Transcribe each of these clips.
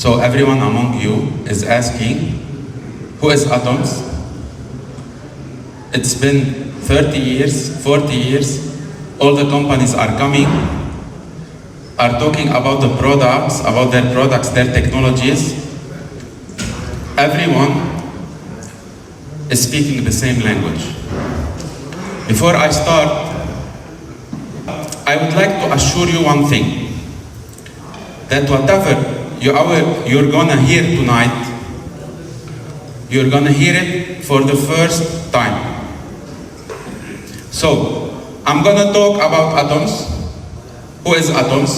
So everyone among you is asking, who is Atoms? It's been 30 years, 40 years, all the companies are coming, are talking about the products, about their products, their technologies. Everyone is speaking the same language. Before I start, I would like to assure you one thing, that whatever you're gonna hear tonight, you're gonna hear it for the first time. So, I'm gonna talk about Atoms. Who is Atoms?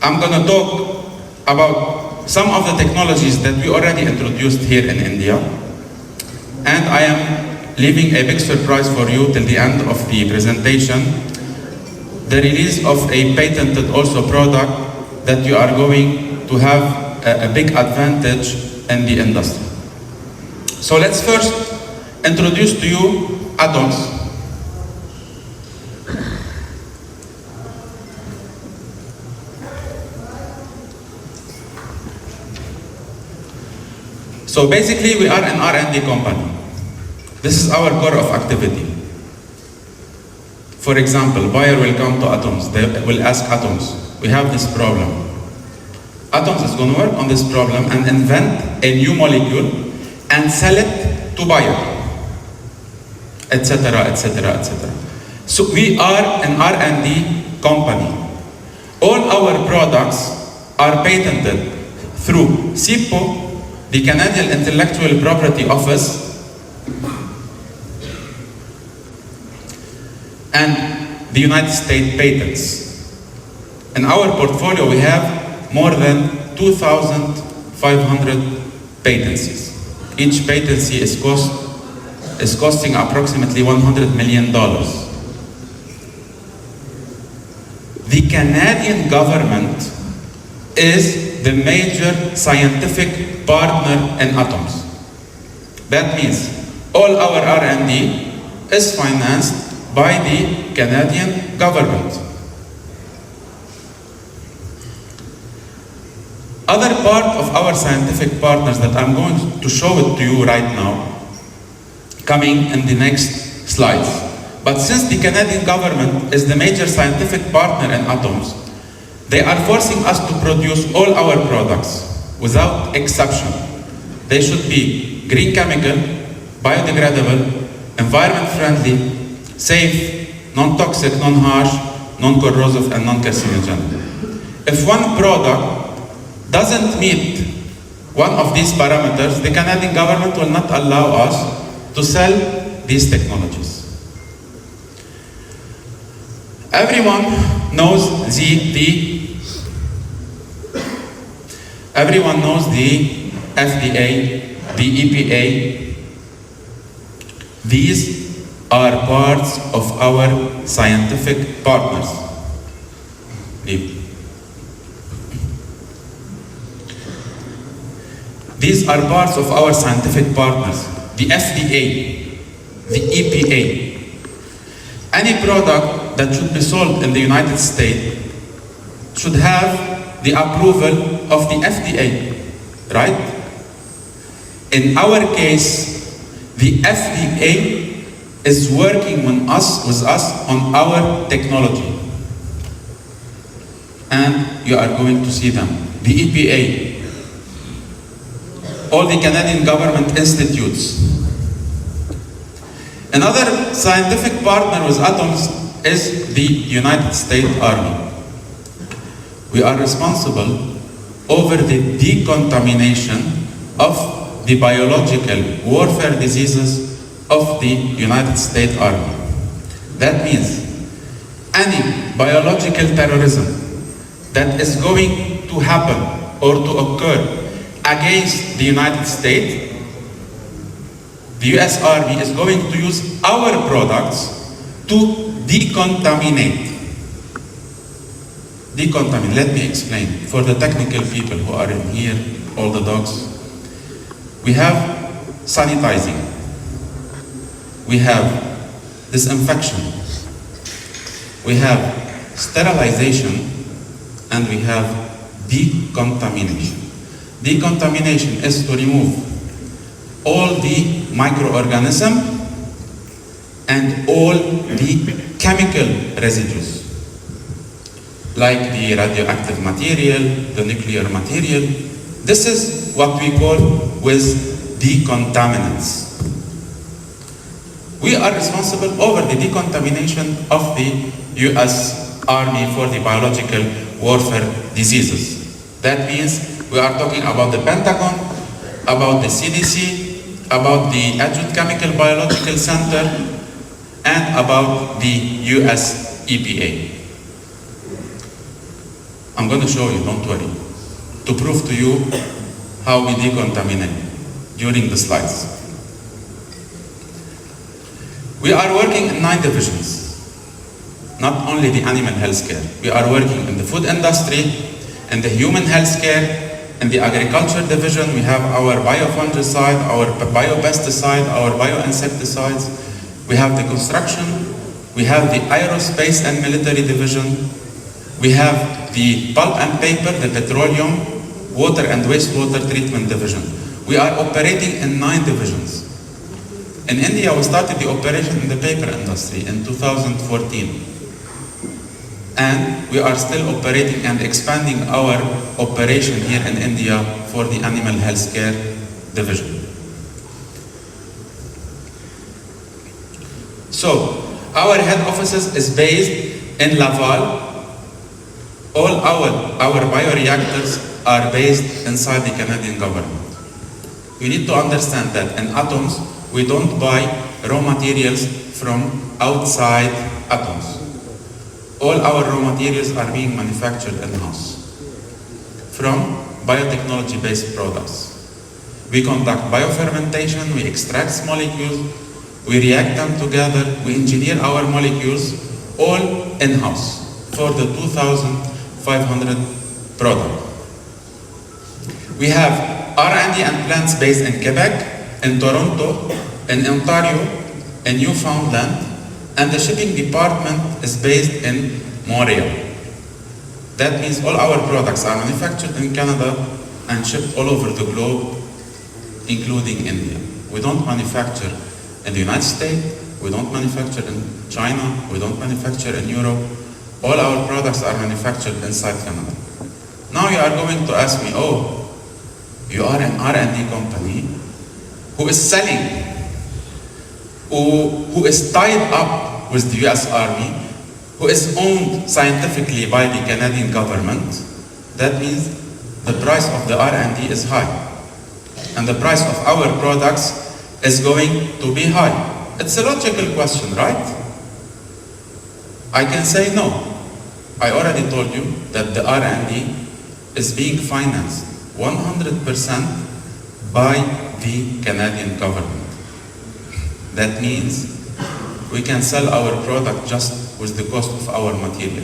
I'm gonna talk about some of the technologies that we already introduced here in India. And I am leaving a big surprise for you till the end of the presentation, the release of a patented also product that you are going to have a big advantage in the industry. So let's first introduce to you Atoms. So basically we are an R&D company. This is our core of activity. For example, buyer will come to Atoms, they will ask Atoms, we have this problem. Atoms is going to work on this problem and invent a new molecule and sell it to buyer, etc., etc., etc. So we are an R&D company. All our products are patented through SIPO, the Canadian Intellectual Property Office, and the United States patents. In our portfolio we have more than 2,500 patencies. Each patency is costing approximately $100 million. The Canadian government is the major scientific partner in Atoms. That means all our R&D is financed by the Canadian government. Other part of our scientific partners that I'm going to show it to you right now, coming in the next slides. But since the Canadian government is the major scientific partner in Atoms, they are forcing us to produce all our products without exception. They should be green chemical, biodegradable, environment friendly, safe, non-toxic, non-harsh, non-corrosive, and non-carcinogenic. If one product doesn't meet one of these parameters, the Canadian government will not allow us to sell these technologies. Everyone knows everyone knows the FDA, the EPA. These are parts of our scientific partners. These are parts of our scientific partners. The FDA, the EPA. Any product that should be sold in the United States should have the approval of the FDA, right? In our case, the FDA is working with us on our technology. And you are going to see them. The EPA, all the Canadian government institutes. Another scientific partner with Atoms is the United States Army. We are responsible over the decontamination of the biological warfare diseases of the United States Army. That means any biological terrorism that is going to happen or to occur against the United States, the US Army is going to use our products to decontaminate. Let me explain. For the technical people who are in here, all the dogs, we have sanitizing, we have disinfection, we have sterilization, and we have decontamination. Decontamination is to remove all the microorganisms and all the chemical residues, like the radioactive material, the nuclear material. This is what we call with decontaminants. We are responsible over the decontamination of the US Army for the biological warfare diseases. That means we are talking about the Pentagon, about the CDC, about the Adjunct Chemical Biological Center, and about the US EPA. I'm going to show you, don't worry, to prove to you how we decontaminate during the slides. We are working in 9 divisions, not only the animal health care. We are working in the food industry, in the human health care, in the agriculture division. We have our biofungicide, our biopesticide, our bioinsecticides. We have the construction, we have the aerospace and military division. We have the pulp and paper, the petroleum, water and wastewater treatment division. We are operating in 9 divisions. In India, we started the operation in the paper industry in 2014. And we are still operating and expanding our operation here in India for the animal health care division. So, our head offices is based in Laval. All our bioreactors are based inside the Canadian government. You need to understand that in Atoms, we don't buy raw materials from outside Atoms. All our raw materials are being manufactured in-house from biotechnology-based products. We conduct biofermentation, we extract molecules, we react them together, we engineer our molecules all in-house for the 2,500 product. We have R&D and plants based in Quebec, in Toronto, in Ontario, in Newfoundland, and the shipping department is based in Montreal. That means all our products are manufactured in Canada and shipped all over the globe, including India. We don't manufacture in the United States, we don't manufacture in China, we don't manufacture in Europe. All our products are manufactured inside Canada. Now you are going to ask me, oh, you are an R&D company who is selling, who is tied up with the US Army, who is owned scientifically by the Canadian government. That means the price of the R&D is high. And the price of our products is going to be high. It's a logical question, right? I can say no. I already told you that the R&D is being financed 100% by the Canadian government. That means we can sell our product just with the cost of our material.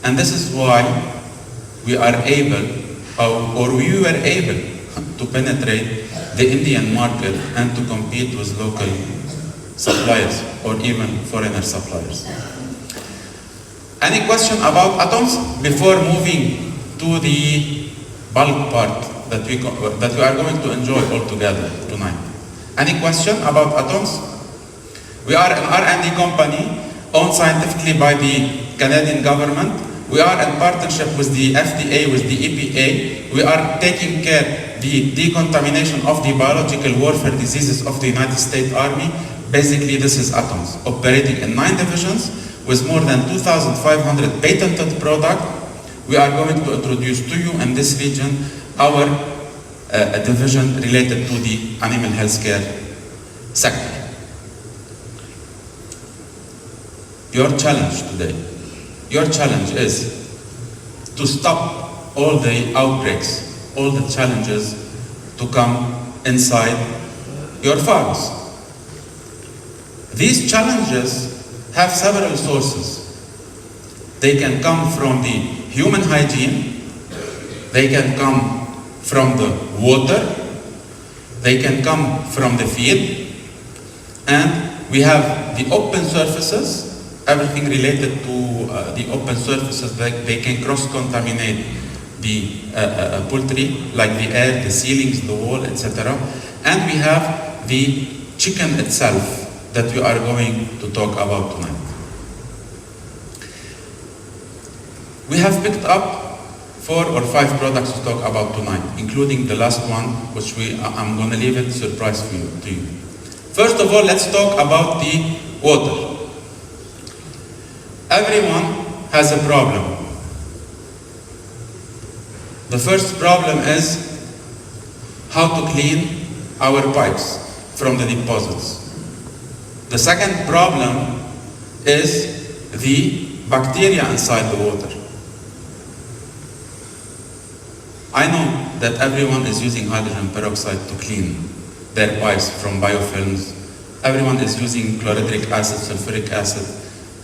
And this is why we are able, or we were able to penetrate the Indian market and to compete with local suppliers or even foreigner suppliers. Any question about Atoms before moving to the bulk part that we are going to enjoy all together tonight? Any question about Atoms? We are an R&D company owned scientifically by the Canadian government. We are in partnership with the FDA, with the EPA. We are taking care the decontamination of the biological warfare diseases of the United States Army. Basically, this is Atoms, operating in 9 divisions with more than 2,500 patented products. We are going to introduce to you in this region our division related to the animal health care sector. Your challenge today, your challenge is to stop all the outbreaks, all the challenges to come inside your farms. These challenges have several sources. They can come from the human hygiene, they can come from the water, they can come from the feed, and we have the open surfaces, everything related to the open surfaces, they can cross-contaminate the poultry, like the air, the ceilings, the wall, etc. And we have the chicken itself that we are going to talk about tonight. We have picked up 4 or 5 products to talk about tonight, including the last one, which I'm going to leave it surprise to you. First of all, let's talk about the water. Everyone has a problem. The first problem is how to clean our pipes from the deposits. The second problem is the bacteria inside the water. I know that everyone is using hydrogen peroxide to clean their pipes from biofilms. Everyone is using chlorhydric acid, sulfuric acid.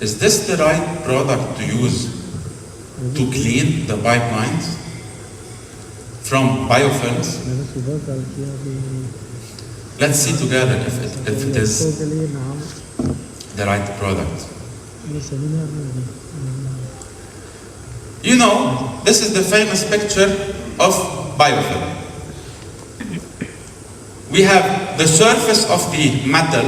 Is this the right product to use to clean the pipelines from biofilms? Let's see together if it is the right product. You know, this is the famous picture of biofilm. We have the surface of the metal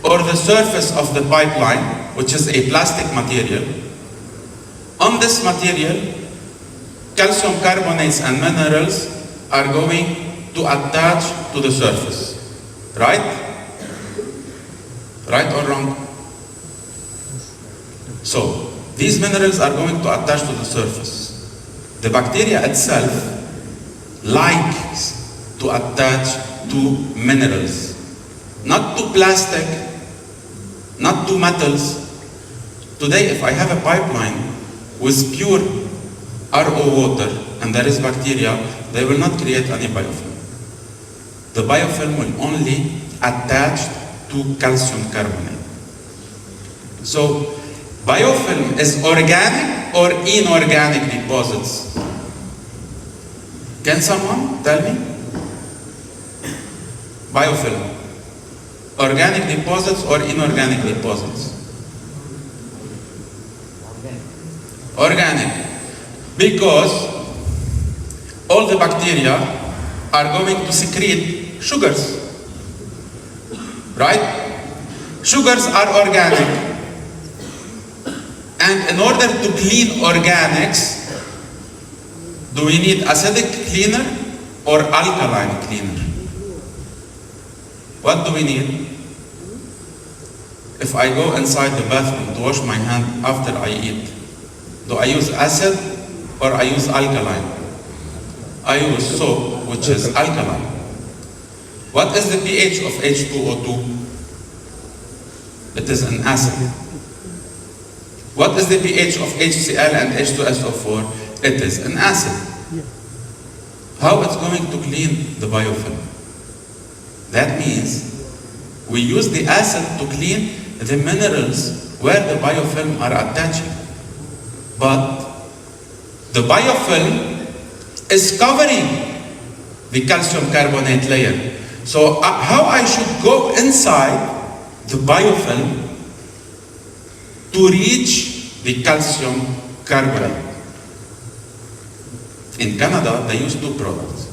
or the surface of the pipeline, which is a plastic material. On this material, calcium carbonates and minerals are going to attach to the surface. Right? Right or wrong? So, these minerals are going to attach to the surface. The bacteria itself likes to attach to minerals, not to plastic, not to metals. Today, if I have a pipeline with pure RO water and there is bacteria, they will not create any biofilm. The biofilm will only attach to calcium carbonate. So, biofilm is organic or inorganic deposits? Can someone tell me? Biofilm. Organic deposits or inorganic deposits? Organic. Because all the bacteria are going to secrete sugars. Right? Sugars are organic. And in order to clean organics, do we need acidic cleaner or alkaline cleaner? What do we need? If I go inside the bathroom to wash my hand after I eat, do I use acid or I use alkaline? I use soap, which is alkaline. What is the pH of H2O2? It is an acid. What is the pH of HCl and H2SO4? It is an acid. How it's going to clean the biofilm? That means we use the acid to clean the minerals where the biofilm are attaching. But the biofilm is covering the calcium carbonate layer. So how I should go inside the biofilm to reach the calcium carbonate? In Canada, they use 2 products.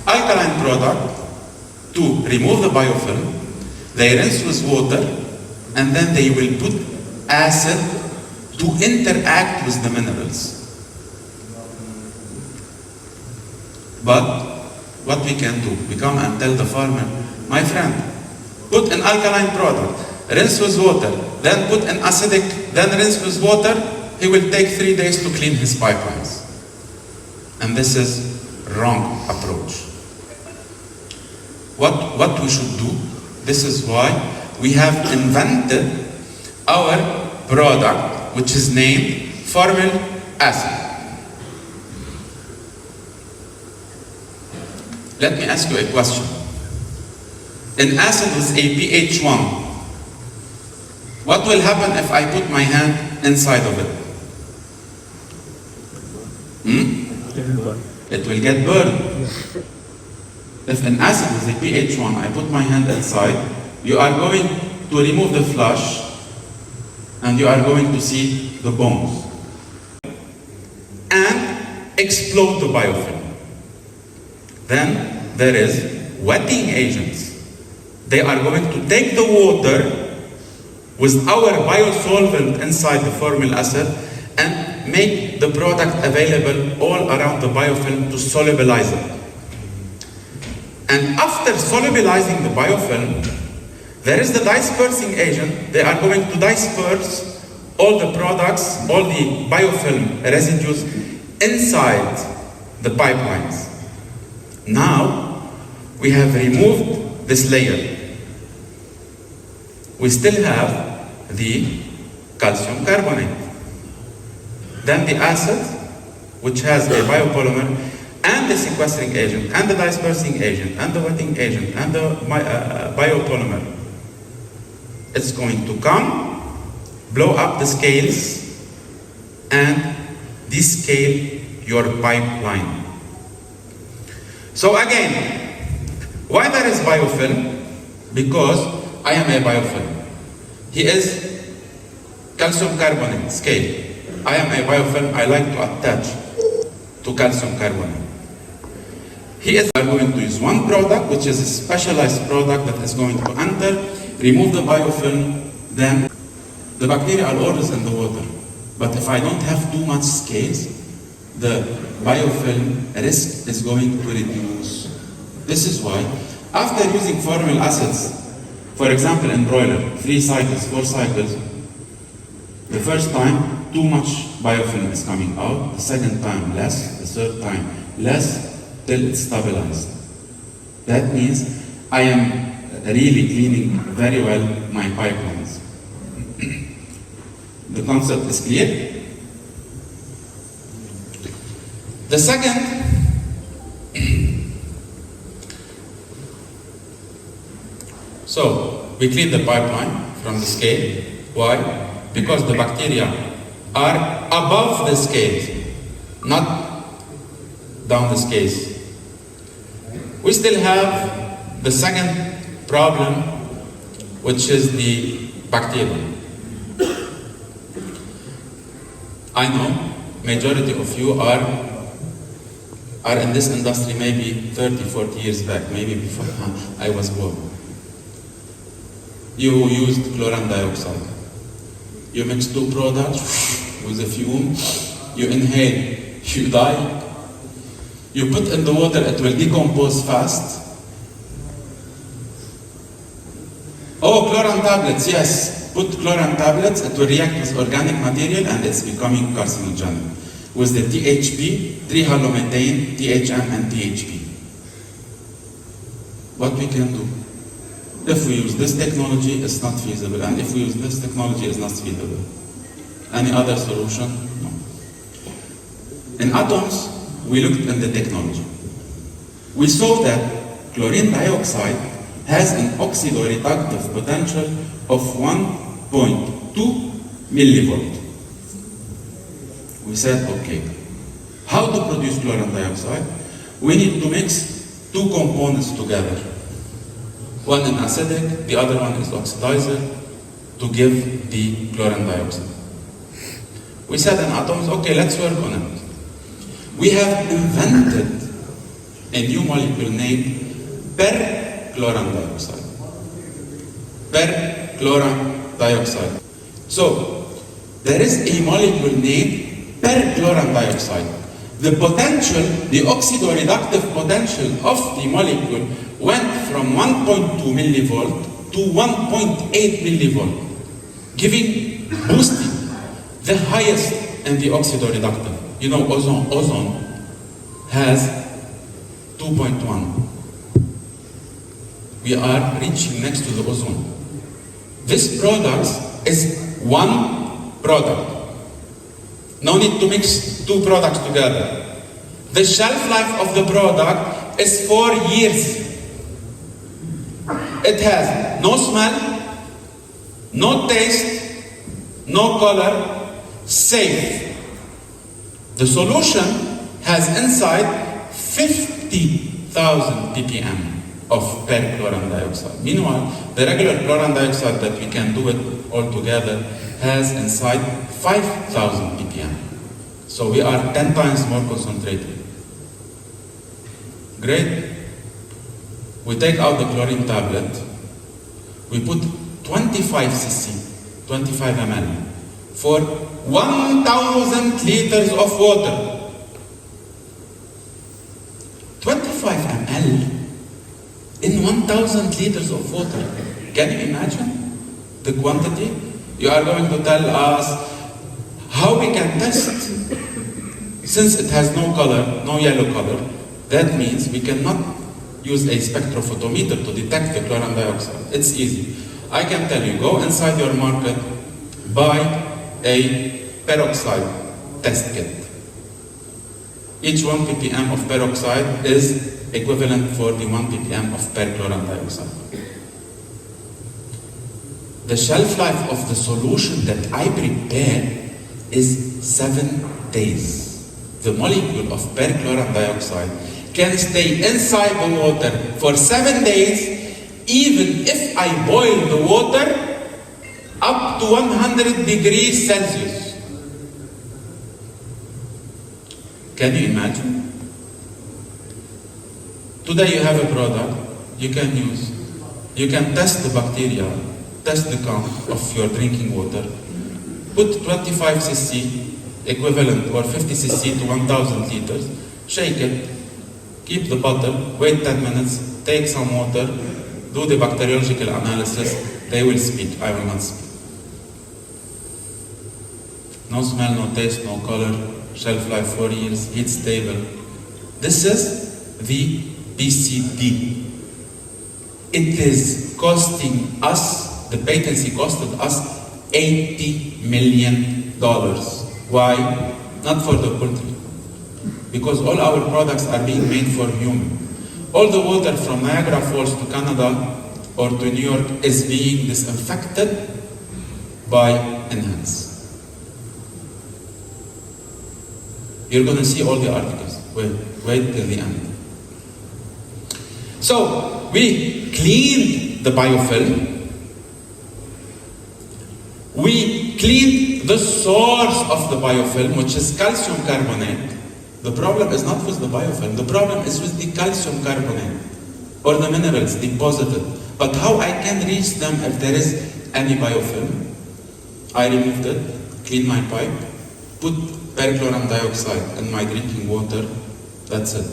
Alkaline product to remove the biofilm, they rinse with water, and then they will put acid to interact with the minerals. But what we can do, we come and tell the farmer, my friend, put an alkaline product, rinse with water, then put an acidic, then rinse with water, he will take 3 days to clean his pipelines. And this is wrong approach. What we should do, this is why we have invented our product, which is named formic acid. Let me ask you a question. An acid with a pH 1, what will happen if I put my hand inside of it? It will get burned. If an acid is a pH 1, I put my hand inside, you are going to remove the flush and you are going to see the bones. And explode the biofilm. Then there is wetting agents. They are going to take the water with our biosolvent inside the formyl acid and make the product available all around the biofilm to solubilize it. And after solubilizing the biofilm, there is the dispersing agent. They are going to disperse all the products, all the biofilm residues inside the pipelines. Now, we have removed this layer. We still have the calcium carbonate. Then the acid, which has a biopolymer, and the sequestering agent, and the dispersing agent, and the wetting agent, and the biopolymer. It's going to come, blow up the scales, and descale your pipeline. So again, why there is biofilm? Because I am a biofilm. He is calcium carbonate scale. I am a biofilm. I like to attach to calcium carbonate. He is going to use one product, which is a specialized product that is going to enter, remove the biofilm, then the bacteria are always in the water. But if I don't have too much scales, the biofilm risk is going to reduce. This is why, after using formyl acids, for example in broiler, 3 cycles, 4 cycles, the first time, too much biofilm is coming out, the second time less, the third time less, till it's stabilized. That means I am really cleaning very well my pipelines. The concept is clear? The second, so we clean the pipeline from the scale. Why? Because the bacteria are above the scales, not down the scales. We still have the second problem, which is the bacteria. I know majority of you are in this industry maybe 30, 40 years back, maybe before I was born. You used chlorine dioxide. You mix 2 products with a fume, you inhale, you die. You put in the water, it will decompose fast. Oh, chlorine tablets, yes. Put chlorine tablets, it will react with organic material and it's becoming carcinogenic. With the THP, 3-halomethane, THM and THP. What we can do? If we use this technology, it's not feasible. And if we use this technology, it's not feasible. Any other solution? No. In atoms, we looked at the technology. We saw that chlorine dioxide has an oxidoreductive potential of 1.2 millivolt. We said, okay, how to produce chlorine dioxide? We need to mix 2 components together. One is acidic, the other one is oxidizer, to give the chlorine dioxide. We said in atoms, okay, let's work on it. We have invented a new molecule named perchlorine dioxide. Perchlorine dioxide. So, there is a molecule named perchlorine dioxide. The potential, the oxidoreductive potential of the molecule went from 1.2 millivolt to 1.8 millivolt, boosting the highest in the oxidoreductive. You know, ozone has 2.1. We are reaching next to the ozone. This product is one product. No need to mix 2 products together. The shelf life of the product is 4 years. It has no smell, no taste, no color, safe. The solution has inside 50,000 ppm of perchlorine dioxide. Meanwhile, the regular chlorine dioxide that we can do it all together has inside 5,000 ppm. So we are 10 times more concentrated. Great. We take out the chlorine tablet. We put 25 cc, 25 ml, for 1,000 liters of water. 25 ml in 1,000 liters of water. Can you imagine the quantity? You are going to tell us how we can test. Since it has no color, no yellow color, that means we cannot use a spectrophotometer to detect the chlorine dioxide. It's easy. I can tell you, go inside your market, buy a peroxide test kit. Each 1 ppm of peroxide is equivalent for the 1 ppm of perchlorine dioxide. The shelf life of the solution that I prepare is 7 days. The molecule of perchlorine dioxide can stay inside the water for 7 days, even if I boil the water up to 100 degrees Celsius. Can you imagine? Today you have a product you can use. You can test the bacteria, test the count of your drinking water, put 25 cc equivalent or 50 cc to 1,000 liters, shake it, keep the bottle, wait 10 minutes, take some water, do the bacteriological analysis, they will speak, I will not speak. No smell, no taste, no color, shelf life 4 years, heat stable. This is the BCD. It is costing us, the patency costed us $80 million. Why? Not for the poultry. Because all our products are being made for human. All the water from Niagara Falls to Canada or to New York is being disinfected by Enhance. You're going to see all the articles. Wait till the end. So, we cleaned the biofilm. We cleaned the source of the biofilm, which is calcium carbonate. The problem is not with the biofilm. The problem is with the calcium carbonate or the minerals deposited. But how I can reach them if there is any biofilm? I removed it, cleaned my pipe, put perchlorine dioxide in my drinking water. That's it.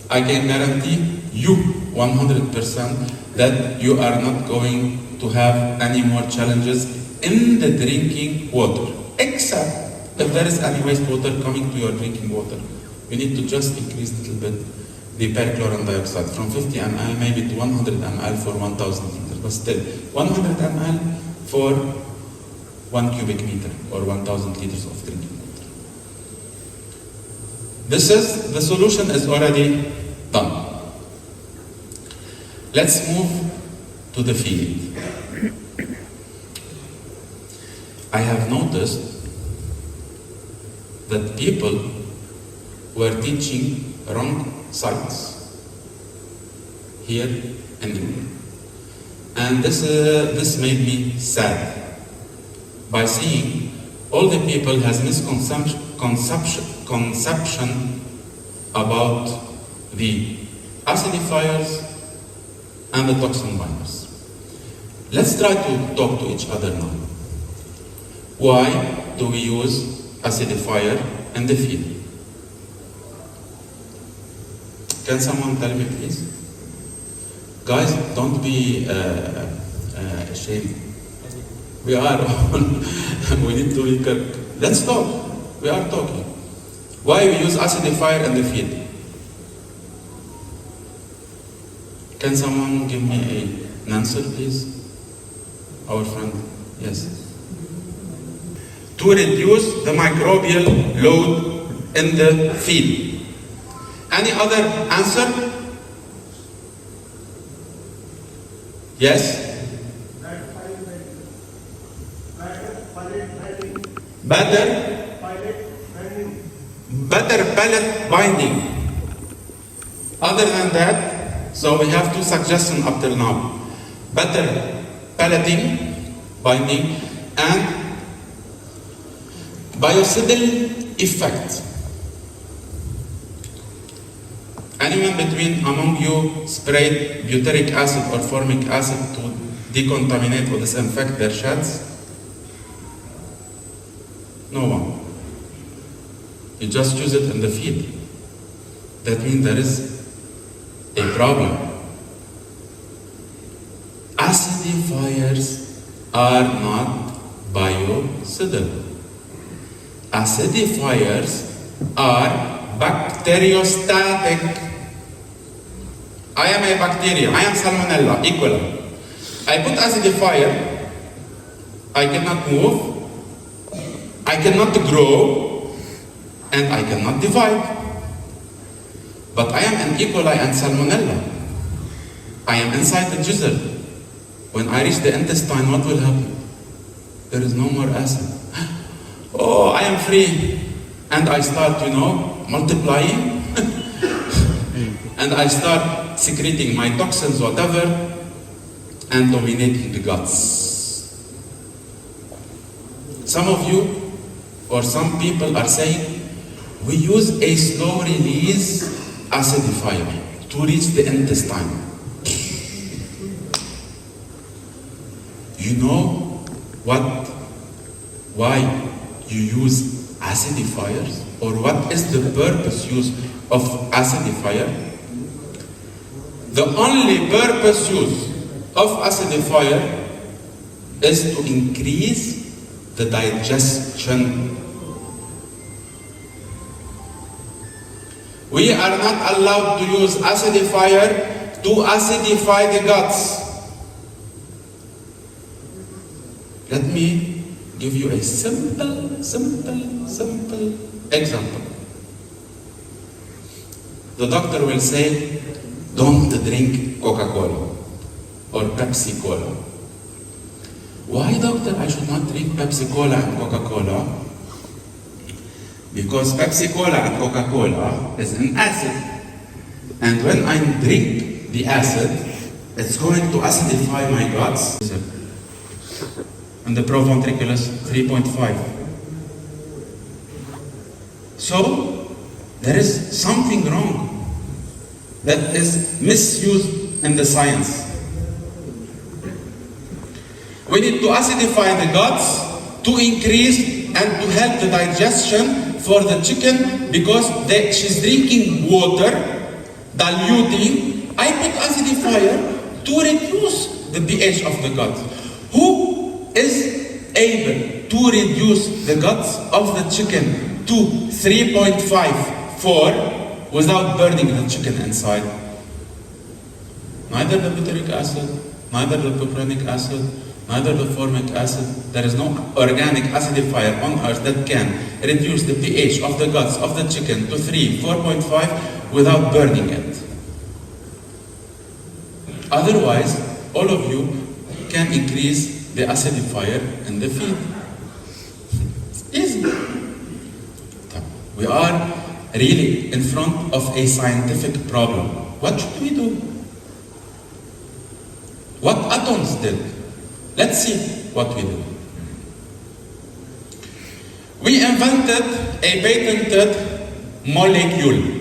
I can guarantee you 100% that you are not going to have any more challenges in the drinking water, except if there is any wastewater coming to your drinking water. You need to just increase a little bit the perchlorine dioxide from 50 ml maybe to 100 ml for 1,000 liters, but still 100 ml for 1 cubic meter or 1,000 liters of drinking water. The solution is already done. Let's move to the field. I have noticed that people were teaching wrong science here in India. And this made me sad by seeing all the people has misconception about the acidifiers and the toxin binders. Let's try to talk to each other now. Why do we use acidifier in the field? Can someone tell me, please? Guys, don't be ashamed. We are on. We need to be correct. Let's talk. We are talking. Why we use acidifier in the field? Can someone give me an answer, please? Our friend, yes. To reduce the microbial load in the field. Any other answer? Yes? Better pellet binding. Other than that, so we have two suggestions up till now. Better pelleting, binding, and Biocidal effect. Anyone among you sprayed butyric acid or formic acid to decontaminate or disinfect their sheds? No one. You just use it in the feed. That means there is a problem. Acidifiers are not biocidal. Acidifiers are bacteriostatic. I am a bacteria, I am Salmonella, E. coli. I put acidifier, I cannot move, I cannot grow, and I cannot divide. But I am an E. coli and Salmonella. I am inside the juicer. When I reach the intestine, what will happen? There is no more acid. Oh, I am free. And I start, multiplying. And I start secreting my toxins, whatever, and dominating the guts. Some of you, or some people are saying, we use a slow release acidifier to reach the intestine. You know why you use acidifiers? Or what is the purpose use of acidifier? The only purpose use of acidifier is to increase the digestion. We are not allowed to use acidifier to acidify the guts. Let me give you a simple example. The doctor will say, don't drink Coca-Cola or Pepsi-Cola. Why, doctor, I should not drink Pepsi-Cola and Coca-Cola? Because Pepsi-Cola and Coca-Cola is an acid. And when I drink the acid, it's going to acidify my guts. And the proventriculus 3.5. So, there is something wrong that is misused in the science. We need to acidify the guts to increase and to help the digestion for the chicken because she's drinking water, diluting. I put acidifier to reduce the pH of the gut. Who is able to reduce the guts of the chicken to 3.5, 4 without burning the chicken inside? Neither the butyric acid, neither the piperonic acid, neither the formic acid. There is no organic acidifier on earth that can reduce the pH of the guts of the chicken to 3, 4.5 without burning it. Otherwise, all of you can increase the acidifier in the feed. It's easy. We are really in front of a scientific problem. What should we do? What atoms did? Let's see what we did. We invented a patented molecule.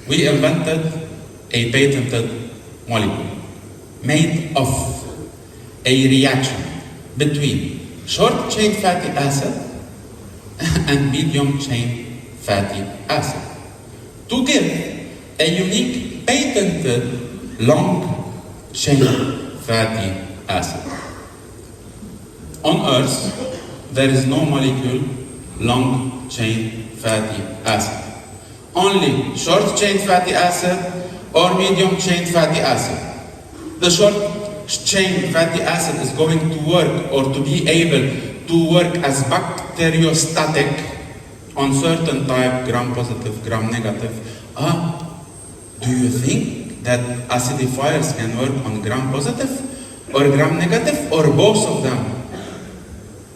We invented a patented molecule made of a reaction between short-chain fatty acid and medium-chain fatty acid to give a unique patented long-chain fatty acid. On Earth, there is no molecule long-chain fatty acid. Only short-chain fatty acid or medium-chain fatty acid. The short-chain fatty acid is going to work or to be able to work as bacteriostatic on certain type, gram-positive, gram-negative. Do you think that acidifiers can work on gram-positive or gram-negative or both of them?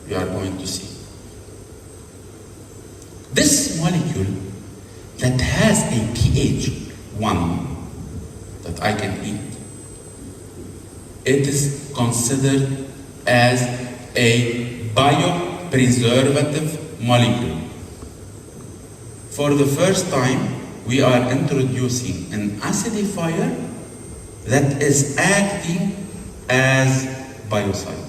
You are going to see. This molecule that has a pH 1 that I can eat it is considered as a biopreservative molecule. For the first time, we are introducing an acidifier that is acting as biocide.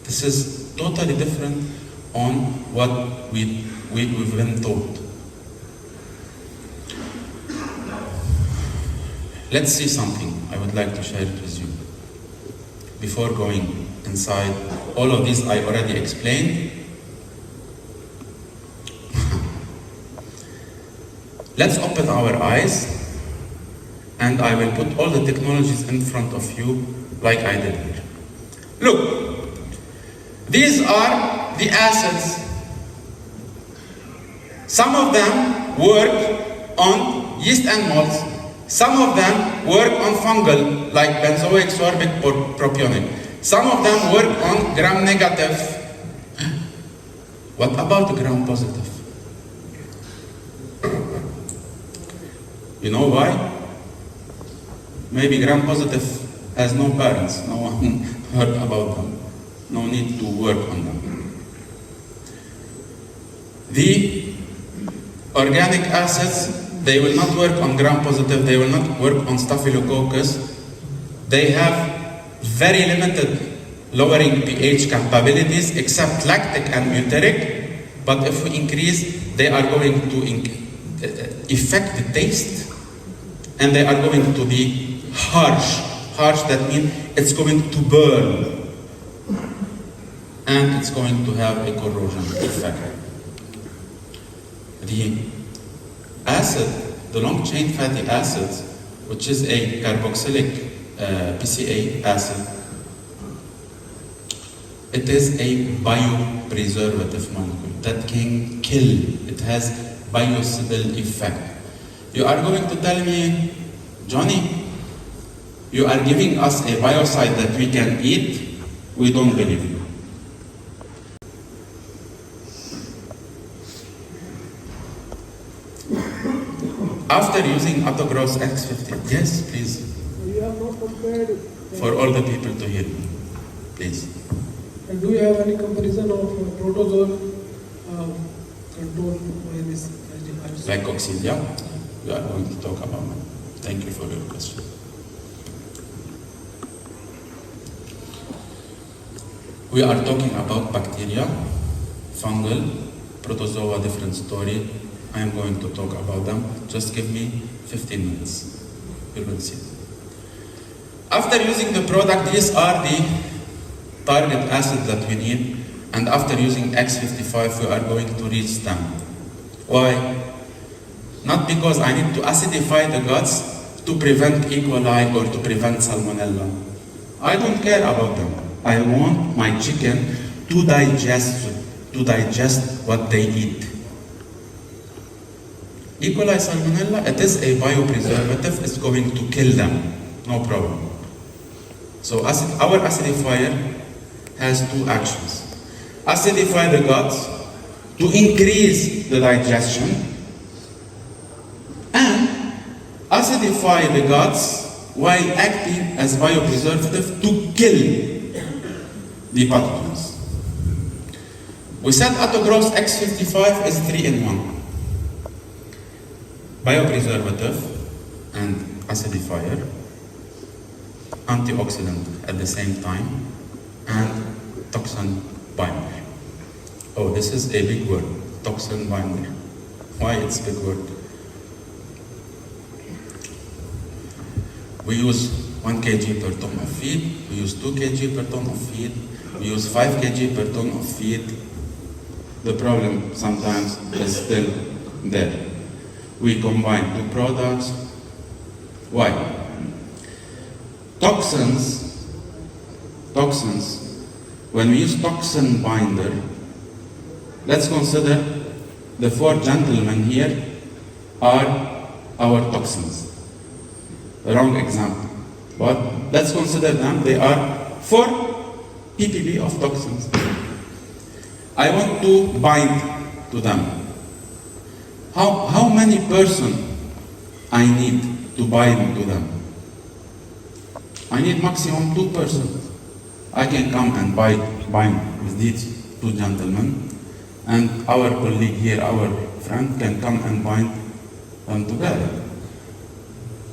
This is totally different on what we've been taught. Let's see something I would like to share it with you. Before going inside, all of these I already explained. Let's open our eyes, and I will put all the technologies in front of you like I did here. Look, these are the acids. Some of them work on yeast and molds. Some of them work on fungal, like benzoic, sorbic, propionic. Some of them work on gram-negative. What about gram-positive? You know why? Maybe gram-positive has no parents. No one heard about them. No need to work on them. The organic acids, they will not work on gram-positive, they will not work on staphylococcus. They have very limited lowering pH capabilities except lactic and butyric, but if we increase, they are going to affect the taste, and they are going to be harsh. Harsh, that means it's going to burn, and it's going to have a corrosion effect. The acid, the long-chain fatty acids, which is a carboxylic PCA acid, it is a biopreservative molecule that can kill. It has biocidal effect. You are going to tell me, Johnny, you are giving us a biocide that we can eat? We don't believe you. After using Autogross X50, yes, please. You have not compared. For all the people to hear me, please. And do you have any comparison of protozoal control by this? Like Coccidia, we are going to talk about that. Thank you for your question. We are talking about bacteria, fungal, protozoa, different story. I am going to talk about them. Just give me 15 minutes. You will see. After using the product, these are the target acids that we need. And after using X55, we are going to reach them. Why? Not because I need to acidify the guts to prevent E. coli or to prevent salmonella. I don't care about them. I want my chicken to digest what they eat. E. coli, salmonella, it is a biopreservative. It's going to kill them. No problem. So our acidifier has two actions. Acidify the guts to increase the digestion, and acidify the guts while acting as biopreservative to kill the pathogens. We said Autogross X55 is 3-in-1. Biopreservative and acidifier, antioxidant at the same time, and toxin binder. Oh, this is a big word, toxin binder. Why it's a big word? We use 1 kg per ton of feed, we use 2 kg per ton of feed, we use 5 kg per ton of feed. The problem sometimes is still there. We combine two products. Why? Toxins, when we use toxin binder, let's consider the 4 gentlemen here are our toxins. The wrong example. But let's consider them, they are 4 ppb of toxins. I want to bind to them. How many person I need to bind to them? I need maximum 2 persons. I can come and bind with these 2 gentlemen, and our colleague here, our friend, can come and bind them together.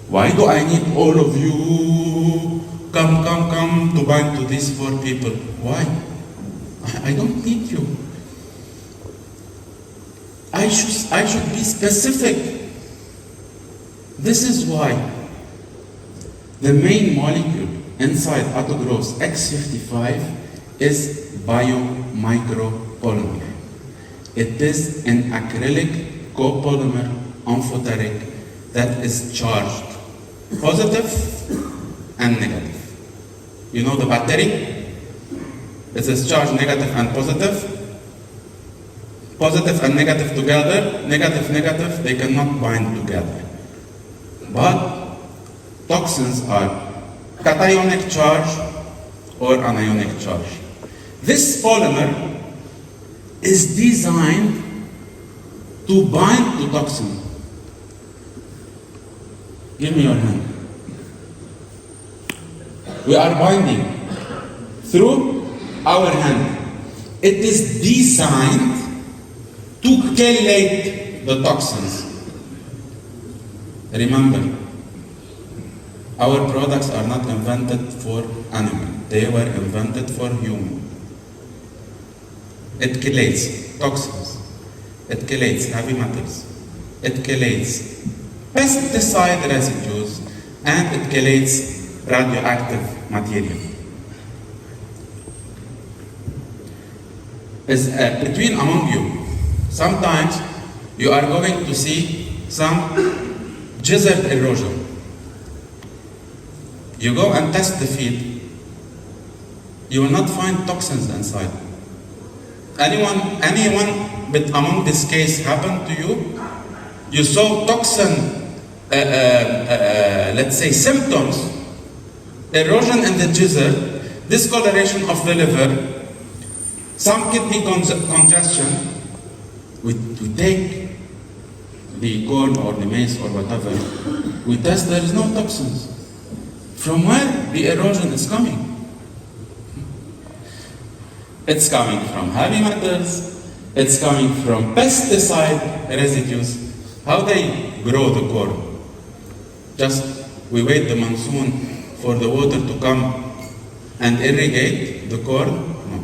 Why do I need all of you come to bind to these 4 people? Why? I don't need you. I should be specific. This is why the main molecule inside autogrowth X55 is biomicropolymer. It is an acrylic copolymer amphoteric that is charged positive and negative. You know the battery? It is charged negative and positive. Positive and negative together, negative, they cannot bind together. But toxins are cationic charge or anionic charge. This polymer is designed to bind to toxin. Give me your hand. We are binding through our hand. It is designed to chelate the toxins. Remember, our products are not invented for animal. They were invented for human. It chelates toxins. It chelates heavy metals. It chelates pesticide residues, and it chelates radioactive material. Between among you, sometimes you are going to see some gizzard erosion. You go and test the feed, you will not find toxins inside. Anyone among this case happened to you? You saw toxin, let's say symptoms, erosion in the gizzard, discoloration of the liver, some kidney congestion. We take the corn or the maize or whatever, we test, there is no toxins. From where the erosion is coming? It's coming from heavy metals, it's coming from pesticide residues. How they grow the corn? Just we wait the monsoon for the water to come and irrigate the corn? No.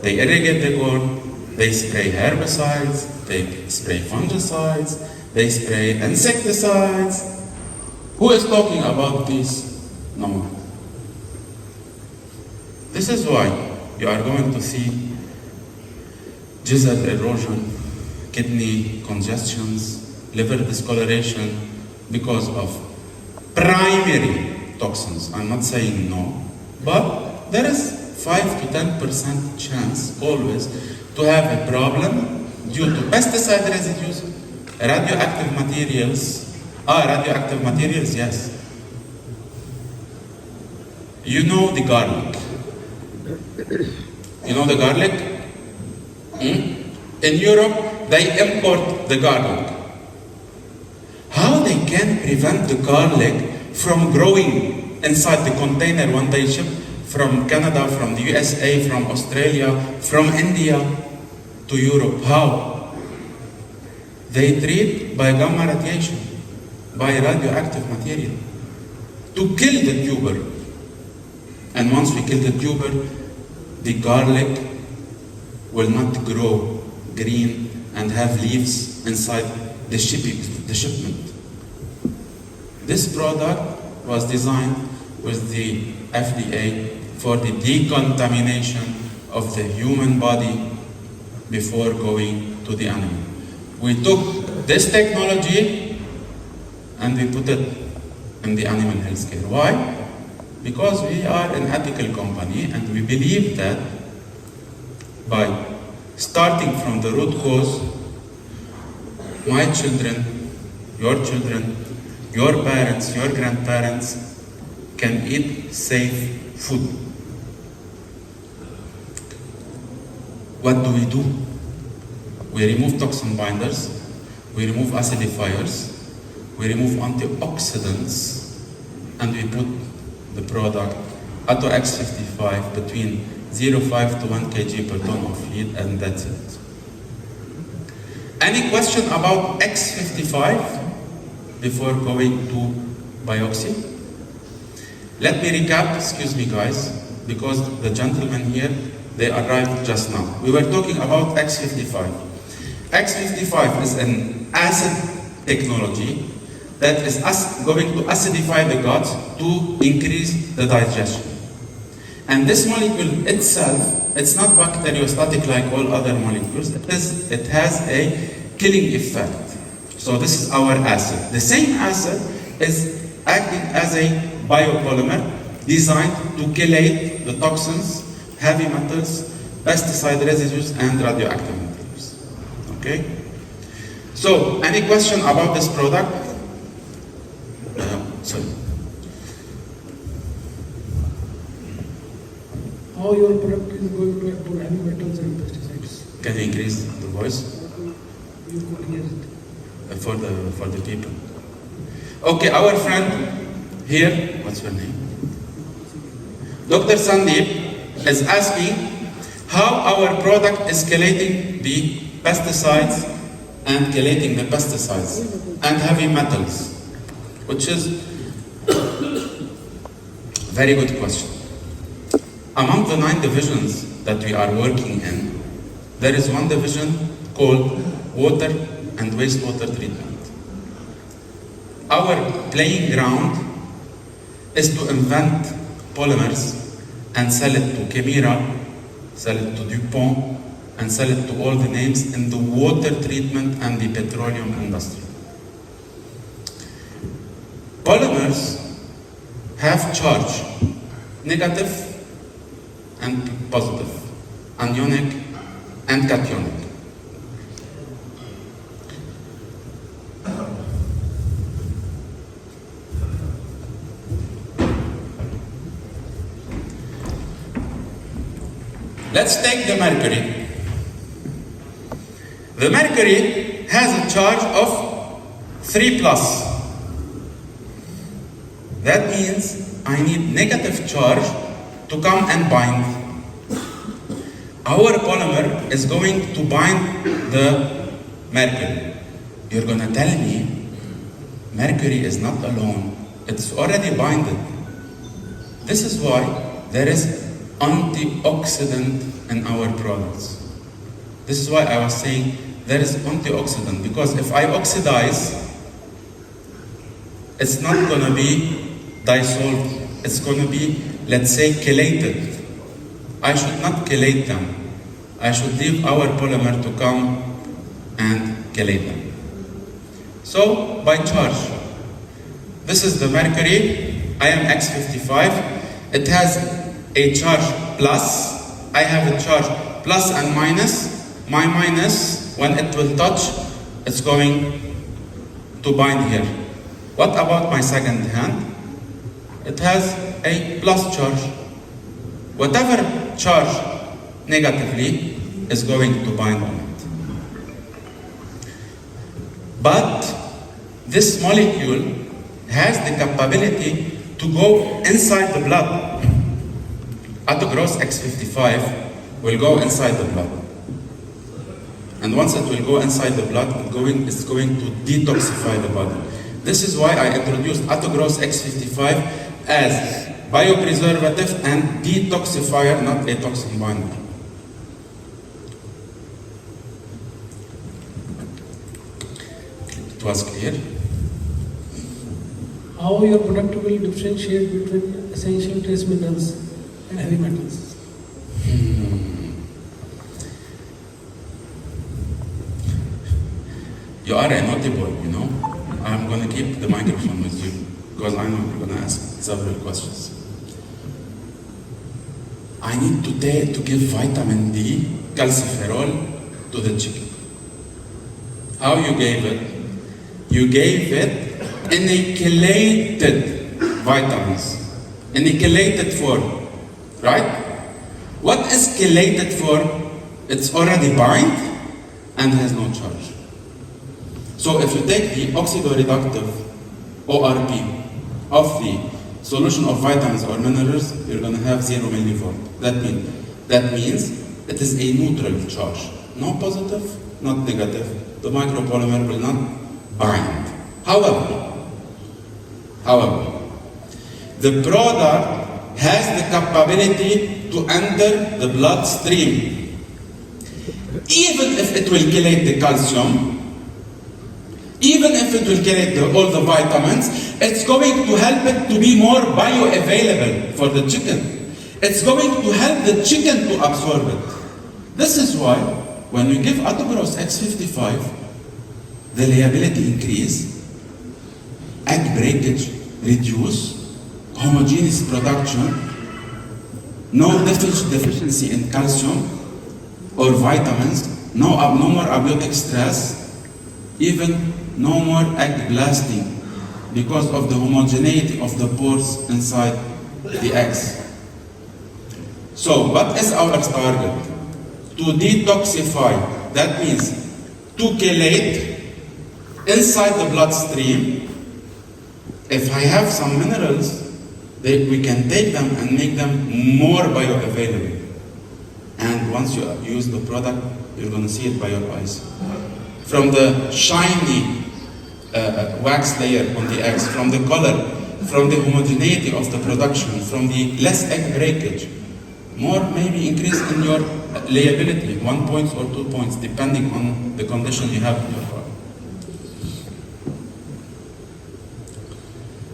They irrigate the corn, they spray herbicides, they spray fungicides, they spray insecticides. Who is talking about this? No one. This is why you are going to see gizzard erosion, kidney congestions, liver discoloration because of primary toxins. I'm not saying no, but there is 5 to 10% chance always to have a problem due to pesticide residues, radioactive materials. Radioactive materials, yes. You know the garlic. You know the garlic? In Europe, they import the garlic. How they can prevent the garlic from growing inside the container when they ship from Canada, from the USA, from Australia, from India to Europe? How? They treat by gamma radiation, by radioactive material, to kill the tuber. And once we kill the tuber, the garlic will not grow green and have leaves inside the shipment. This product was designed with the FDA for the decontamination of the human body before going to the animal. We took this technology and we put it in the animal healthcare. Why? Because we are an ethical company and we believe that by starting from the root cause, my children, your parents, your grandparents can eat safe food. What do? We remove toxin binders, we remove acidifiers, we remove antioxidants, and we put the product Atto X55 between 0.5 to 1 kg per ton of feed, and that's it. Any question about X55 before going to biopsy? Let me recap, excuse me guys, because the gentlemen here, they arrived just now. We were talking about X55. X55 is an acid technology that is going to acidify the gut to increase the digestion. And this molecule itself, it's not bacteriostatic like all other molecules. It has a killing effect. So this is our acid. The same acid is acting as a biopolymer designed to chelate the toxins, heavy metals, pesticide residues, and radioactive materials. Okay? So, any question about this product? Sorry. How your product is going to act on heavy metals and pesticides? Can you increase the voice? You could hear it. For the people. Okay, our friend here, what's your name? Dr. Sandeep is asking how our product is chelating the pesticides and chelating the pesticides and heavy metals, which is very good question. Among the 9 divisions that we are working in, there is one division called water and wastewater treatment. Our playing ground is to invent polymers and sell it to Chimera, sell it to DuPont, and sell it to all the names in the water treatment and the petroleum industry. Polymers have charge, negative and positive, anionic and cationic. Let's take the mercury. The mercury has a charge of 3+. That means I need negative charge to come and bind. Our polymer is going to bind the mercury. You're going to tell me mercury is not alone. It's already binded. This is why there is antioxidant in our products. This is why I was saying there is antioxidant, because if I oxidize, it's not going to be dissolved. It's going to be, let's say, chelated. I should not chelate them. I should leave our polymer to come and chelate them. So, by charge, this is the mercury, IMX55. It has a charge plus. I have a charge plus and minus. My minus, when it will touch, it's going to bind here. What about my second hand? It has a plus charge. Whatever charge negatively is going to bind on it. But this molecule has the capability to go inside the blood. Autogross X55 will go inside the blood. And once it will go inside the blood, it's going to detoxify the body. This is why I introduced Autogross X55 as biopreservative and detoxifier, not a toxin binder. It was clear? How your product will differentiate between essential trace minerals and heavy metals? You are a naughty boy, you know. I'm going to keep the microphone with you because I know you're going to ask several questions. I need to give vitamin D, calciferol to the chicken. How you gave it? You gave it in a chelated vitamins, in a chelated form, right? What is chelated form? It's already bind and has no charge. So if you take the oxidoreductive ORP of the solution of vitamins or minerals, you're going to have 0 millivolt. That means it is a neutral charge. No positive, not negative. The micropolymer will not bind. However, the product has the capability to enter the bloodstream. Even if it will chelate the calcium, even if it will chelate all the vitamins, it's going to help it to be more bioavailable for the chicken. It's going to help the chicken to absorb it. This is why when we give Autogross X55, the liability increase, egg breakage reduce, homogeneous production, no deficiency in calcium or vitamins, no more abiotic stress, even no more egg blasting because of the homogeneity of the pores inside the eggs. So what is our target? To detoxify, that means to chelate inside the bloodstream. If I have some minerals, we can take them and make them more bioavailable. And once you use the product, you're going to see it by your eyes. From the shiny wax layer on the eggs, from the color, from the homogeneity of the production, from the less egg breakage, more maybe increase in your layability, 1 point or 2 points, depending on the condition you have in your farm.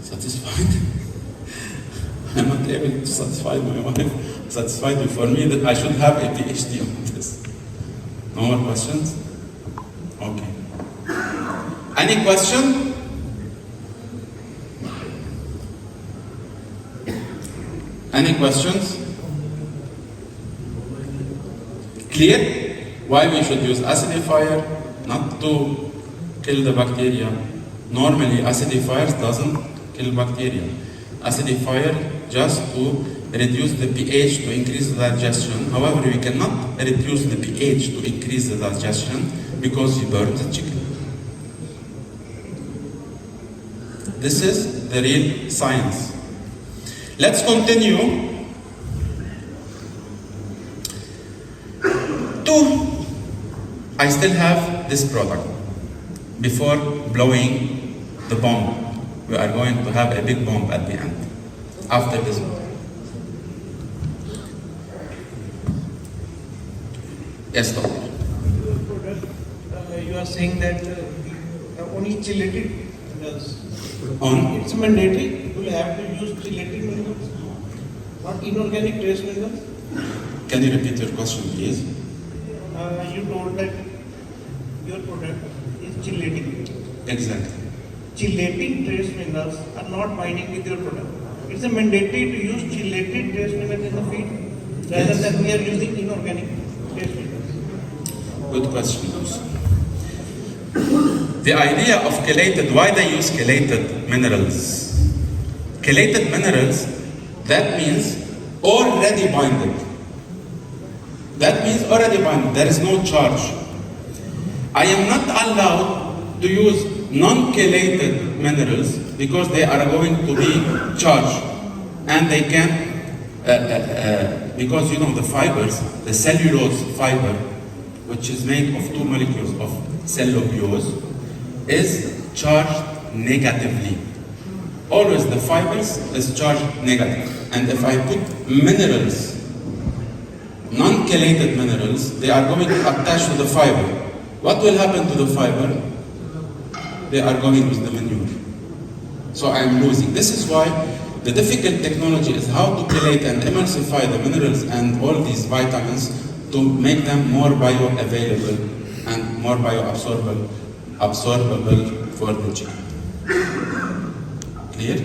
Satisfied? I'm not able to satisfy my wife. Satisfied for me that I should have a PhD on this. No more questions? Okay. Any question? Any questions? Clear? Why we should use acidifier? Not to kill the bacteria. Normally acidifiers doesn't kill bacteria. Acidifier just to reduce the pH to increase the digestion. However, we cannot reduce the pH to increase the digestion because you burn the chicken. This is the real science. Let's continue. I still have this product. Before blowing the bomb, we are going to have a big bomb at the end. After this. Yes, doctor. You are saying that only chelated minerals. It's mandatory. You will have to use chelated minerals, not inorganic trace minerals. Can you repeat your question, please? You told that your product is chelating. Exactly. Chelating trace minerals are not binding with your product. It's a mandatory to use chelated trace minerals in the feed rather than we are using inorganic trace minerals. Good question, also. The idea of chelated, why they use chelated minerals? Chelated minerals, that means already binded. That means already binded, there is no charge. I am not allowed to use non-chelated minerals because they are going to be charged. And they can, because you know the fibers, the cellulose fiber, which is made of 2 molecules of cellulose, is charged negatively. Always the fibers is charged negative. And if I put minerals, non-chelated minerals, they are going to attach to the fiber. What will happen to the fiber? They are going with the manure. So I am losing. This is why the difficult technology is how to chelate and emulsify the minerals and all these vitamins to make them more bioavailable and more bioabsorbable for the chicken. Clear?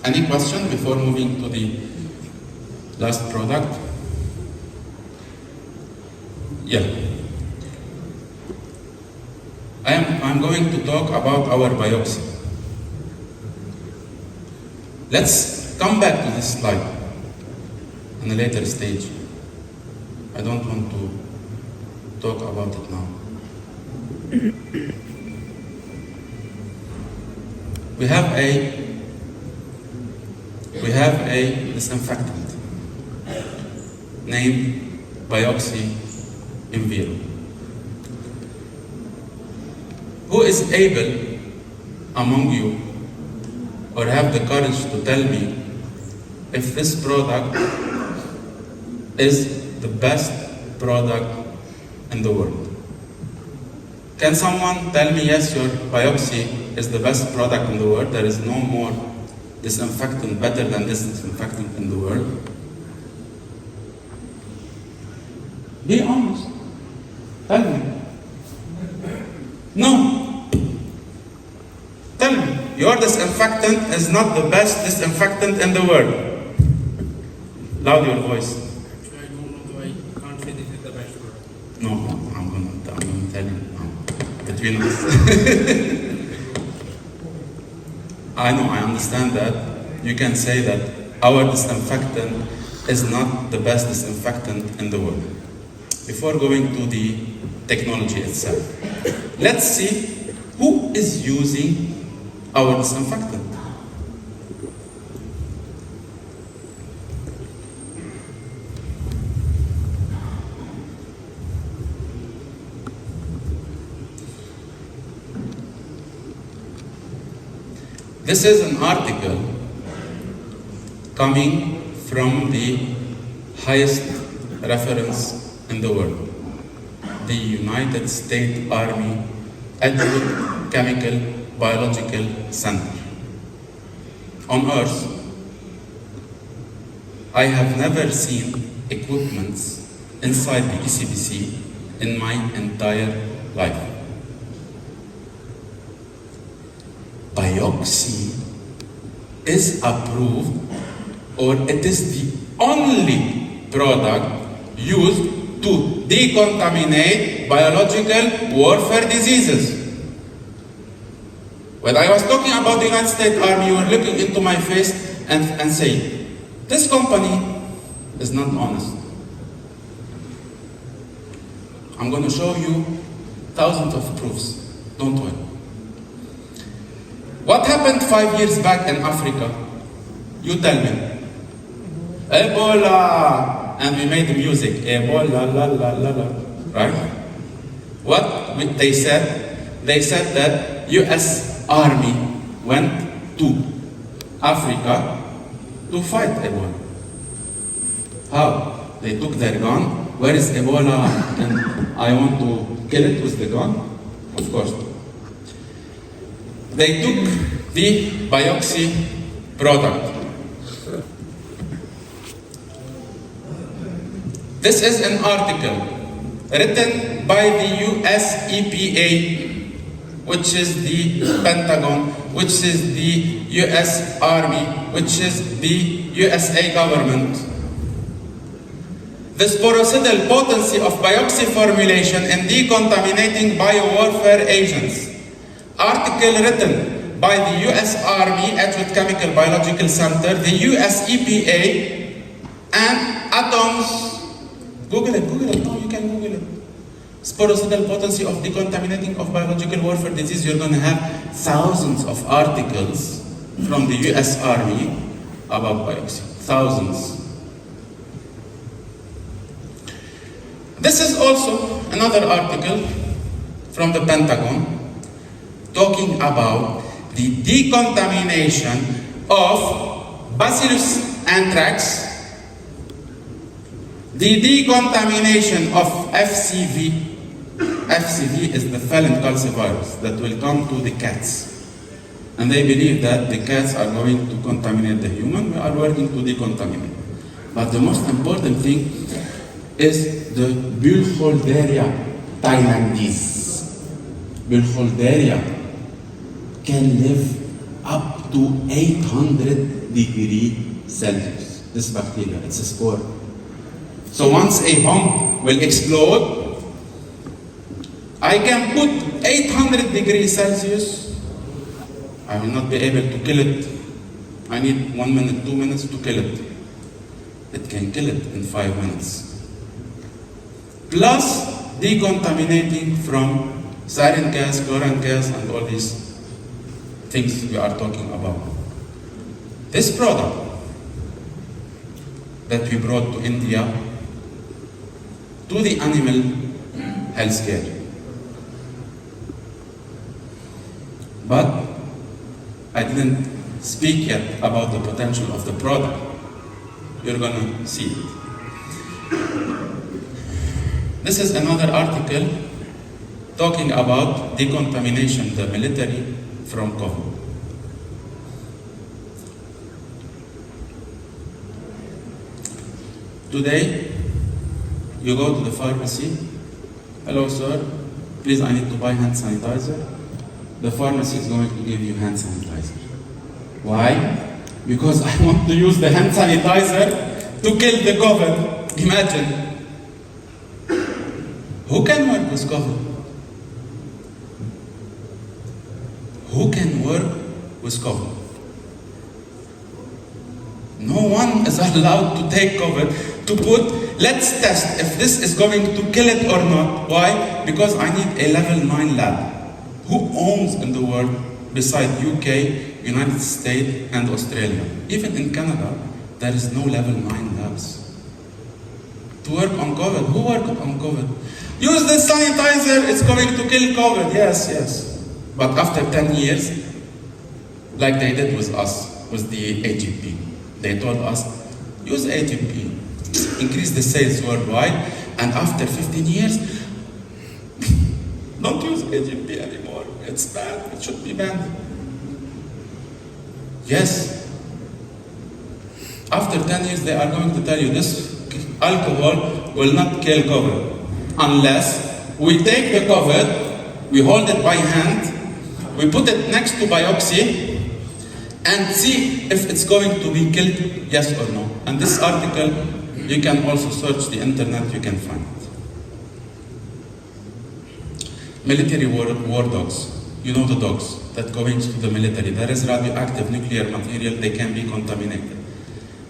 Any question before moving to the last product? Yeah. I'm going to talk about our biopsy. Let's come back to this slide in a later stage. I don't want to talk about it now. We have a we have a disinfectant named biopsy in Vero. Who is able among you or have the courage to tell me if this product is the best product in the world? Can someone tell me, yes, your biopsy is the best product in the world? There is no more disinfectant better than this disinfectant in the world? Be honest. Tell me. No. Tell me, your disinfectant is not the best disinfectant in the world. Loud your voice. I don't know, so I can't say this is the best product. No, I'm gonna tell you between us. I know, I understand that. You can say that our disinfectant is not the best disinfectant in the world. Before going to the technology itself, let's see who is using our disinfectant. This is an article coming from the highest reference in the world, the United States Army Additive Chemical Biological Center. On Earth, I have never seen equipments inside the ECBC in my entire life. Biopsy is approved, or it is the only product used to decontaminate biological warfare diseases. When I was talking about the United States Army, you were looking into my face and saying, this company is not honest. I'm going to show you thousands of proofs. Don't worry. What happened 5 years back in Africa? You tell me. Ebola! And we made the music. Ebola, la, la, la, la. Right? What they said? They said that US Army went to Africa to fight Ebola. How? They took their gun. Where is Ebola? And I want to kill it with the gun? Of course. They took the biopsy product. This is an article written by the US EPA, which is the Pentagon, which is the US Army, which is the USA government. The sporocidal potency of biopsy formulation in decontaminating biowarfare agents. Article written by the US Army Advanced Chemical Biological Center, the US EPA, and Atoms. Google it, no, you can Google it. Sporocidal potency of decontaminating of biological warfare disease. You're going to have thousands of articles from the US Army about biopsy. Thousands. This is also another article from the Pentagon talking about the decontamination of Bacillus anthrax, the decontamination of FCV. FCV is the felon calcivirus that will come to the cats. And they believe that the cats are going to contaminate the human. We are working to decontaminate. But the most important thing is the Burkholderia thailandese. Burkholderia can live up to 800 degrees Celsius. This bacteria, it's a spore. So once a bomb will explode, I can put 800 degrees Celsius. I will not be able to kill it. I need 1 minute, 2 minutes to kill it. It can kill it in 5 minutes. Plus decontaminating from sarin gas, chlorine gas, and all these things we are talking about. This product that we brought to India to the animal health care. But I didn't speak yet about the potential of the product. You're gonna see it. This is another article talking about decontamination, the military from COVID. Today, you go to the pharmacy. Hello, sir. Please, I need to buy hand sanitizer. The pharmacy is going to give you hand sanitizer. Why? Because I want to use the hand sanitizer to kill the COVID. Imagine. Who can work with COVID? Who can work with COVID? No one is allowed to take COVID to put, let's test if this is going to kill it or not. Why? Because I need a level 9 lab. Who owns in the world beside UK, United States and Australia? Even in Canada, there is no level 9 labs. To work on COVID, who worked on COVID? Use the sanitizer, it's going to kill COVID. Yes, yes. But after 10 years, like they did with us, with the AGP, they told us, use AGP, increase the sales worldwide, and after 15 years, don't use AGP anymore. It's bad, it should be banned. Yes. After 10 years, they are going to tell you this alcohol will not kill COVID unless we take the COVID, we hold it by hand, we put it next to biopsy, and see if it's going to be killed, yes or no. And this article, you can also search the internet, you can find it. Military war dogs. You know the dogs that go into the military. There is radioactive nuclear material, they can be contaminated.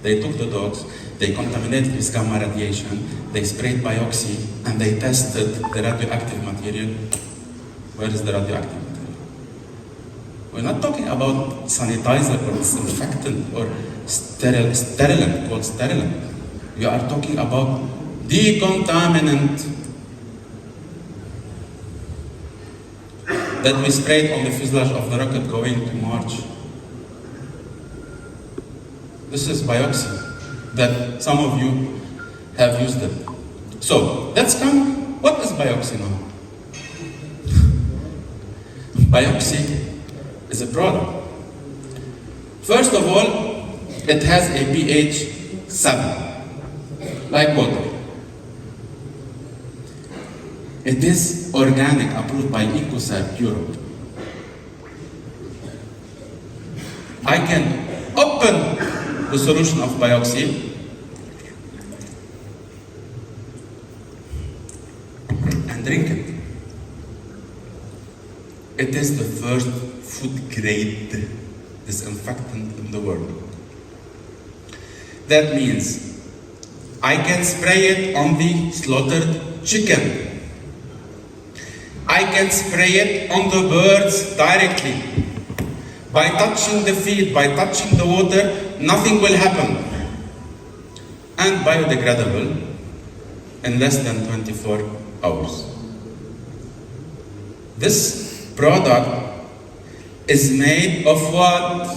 They took the dogs, they contaminated with gamma radiation, they sprayed biopsy, and they tested the radioactive material. Where is the radioactive material? We're not talking about sanitizer or disinfectant or sterilant, called sterilant. We are talking about decontaminant that we sprayed on the fuselage of the rocket going to March. This is biopsy that some of you have used it. So let's come, what is biopsy now? Biopsy is a product. First of all, it has a pH 7, like water. It is organic, approved by EcoCert Europe. I can open the solution of biopsy and drink it. It is the first food grade disinfectant in the world. That means I can spray it on the slaughtered chicken. I can spray it on the birds directly. By touching the feed, by touching the water, nothing will happen. And biodegradable in less than 24 hours. This product is made of what?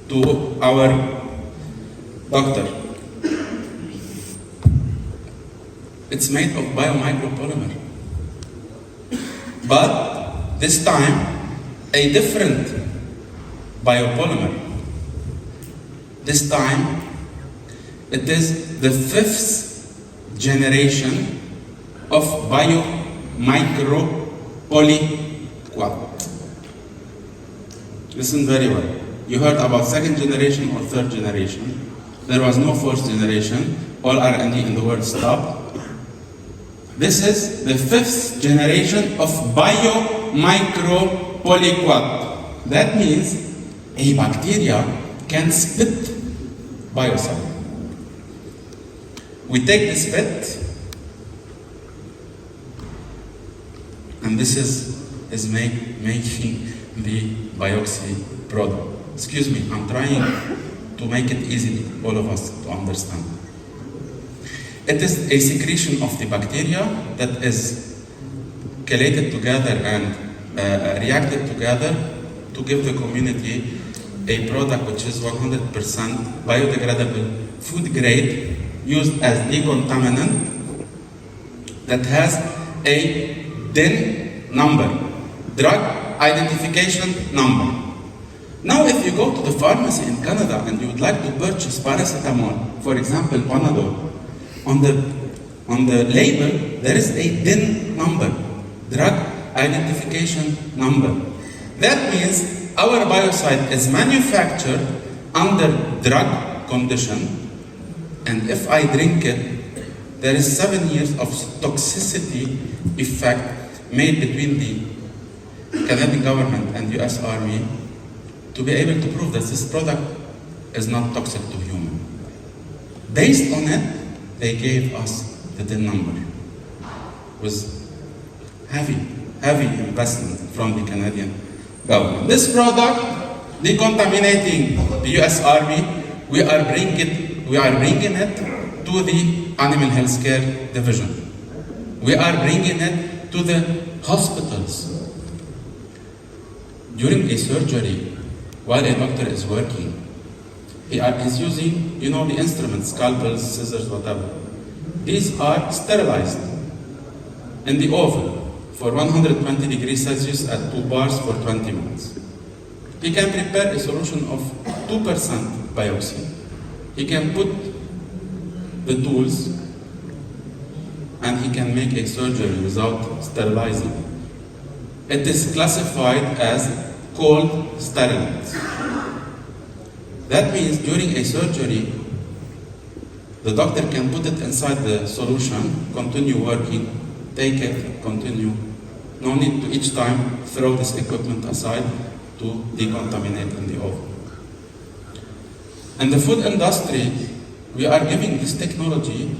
To our doctor. It's made of biomicropolymer. But this time, a different biopolymer. This time, it is the 5th generation of biomicropolyquat. Listen very well. You heard about 2nd generation or 3rd generation. There was no 4th generation. All R&D in the world stopped. This is the 5th generation of biomicropolyquat. That means a bacteria can spit biocide. We take the spit, and this is making the biopsy product. Excuse me, I'm trying to make it easy all of us to understand. It is a secretion of the bacteria that is chelated together and reacted together to give the community a product which is 100% biodegradable, food grade, used as decontaminant, that has a DIN number, drug identification number. Now if you go to the pharmacy in Canada and you would like to purchase paracetamol, for example Panadol, on the label there is a DIN number, drug identification number. That means our biocide is manufactured under drug condition, and if I drink it, there is 7 years of toxicity effect made between the Canadian government and US Army to be able to prove that this product is not toxic to human. Based on it, they gave us the DIN number. It was heavy investment from the Canadian government. This product, decontaminating the US Army, we are bringing it to the Animal Healthcare Division. We are bringing it to the hospitals. During a surgery, while a doctor is working, he is using, the instruments, scalpels, scissors, whatever. These are sterilized in the oven for 120 degrees Celsius at 2 bars for 20 minutes. He can prepare a solution of 2% biopsy. He can put the tools and he can make a surgery without sterilizing. It is classified as cold sterilant. That means during a surgery, the doctor can put it inside the solution, continue working, take it, continue. No need to each time throw this equipment aside to decontaminate in the oven. In the food industry, we are giving this technology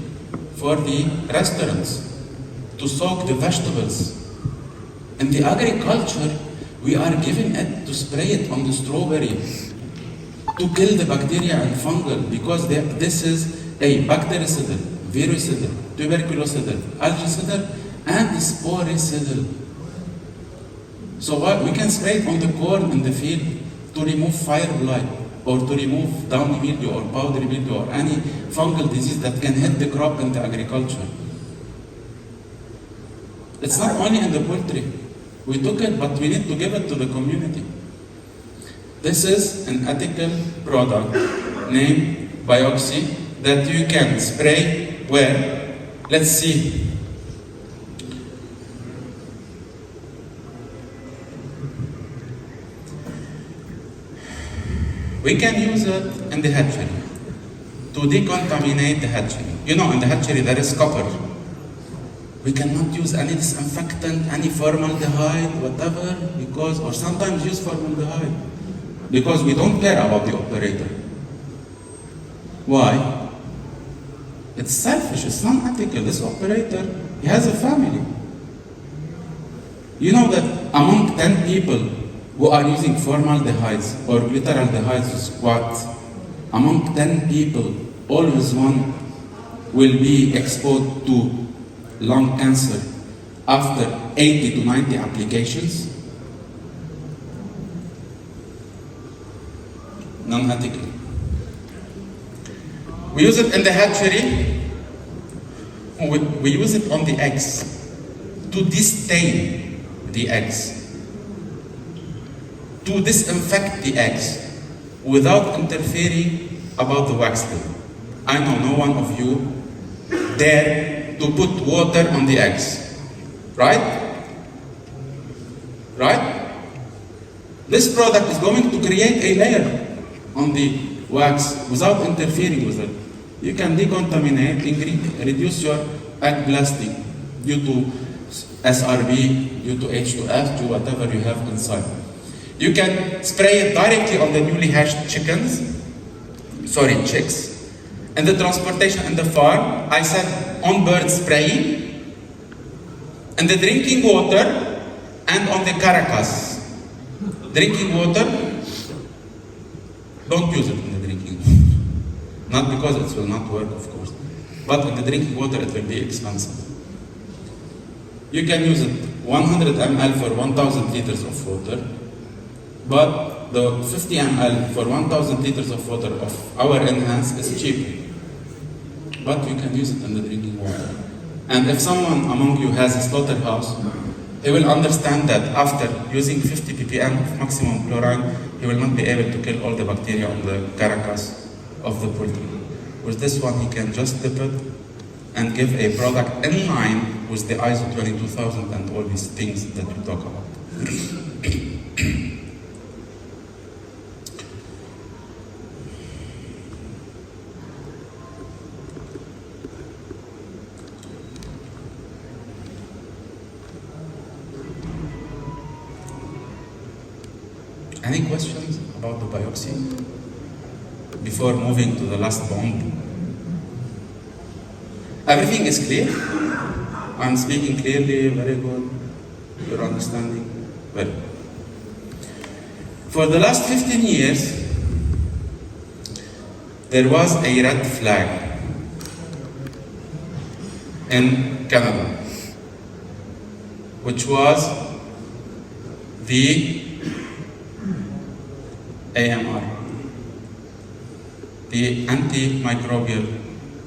for the restaurants to soak the vegetables. In the agriculture, we are giving it to spray it on the strawberry to kill the bacteria and fungal, because this is a bactericidal, virucidal, tuberculocidal, algicidal, and sporicidal. So we can spray it on the corn in the field to remove fire blight, or to remove downy mildew or powdery mildew or any fungal disease that can hit the crop in the agriculture. It's not only in the poultry. We took it, but we need to give it to the community. This is an ethical product named biopsy that you can spray where, let's see. We can use it in the hatchery to decontaminate the hatchery. In the hatchery there is copper. We cannot use any disinfectant, any formaldehyde, whatever, or sometimes use formaldehyde, because we don't care about the operator. Why? It's selfish, it's not ethical. This operator, he has a family. You know that among 10 people who are using formaldehydes or glyceraldehydes, what? Among 10 people, always one will be exposed to lung cancer after 80 to 90 applications. Non-ethical. We use it in the hatchery. We use it on the eggs to destain the eggs, to disinfect the eggs without interfering about the wax film. I know no one of you dare to put water on the eggs, right? Right? This product is going to create a layer on the wax without interfering with it. You can decontaminate, reduce your egg blasting due to SRB, due to H2F, to whatever you have inside. You can spray it directly on the newly hatched chicks. And the transportation in the farm, I said on bird spraying, and the drinking water, and on the caracas. Drinking water, don't use it in the drinking drinking water. Not because it will not work, of course, but in the drinking water it will be expensive. You can use it 100 ml for 1,000 liters of water, but the 50 ml for 1,000 liters of water of our enhance is cheaper. But you can use it in the drinking water. And if someone among you has a slaughterhouse, he will understand that after using 50 ppm of maximum chlorine, he will not be able to kill all the bacteria on the carcass of the poultry. With this one, he can just dip it and give a product in line with the ISO 22000 and all these things that we talk about. Any questions about the biopsy before moving to the last bomb? Everything is clear? I'm speaking clearly, very good. Your understanding? Very good. For the last 15 years, there was a red flag in Canada, which was the AMR, the antimicrobial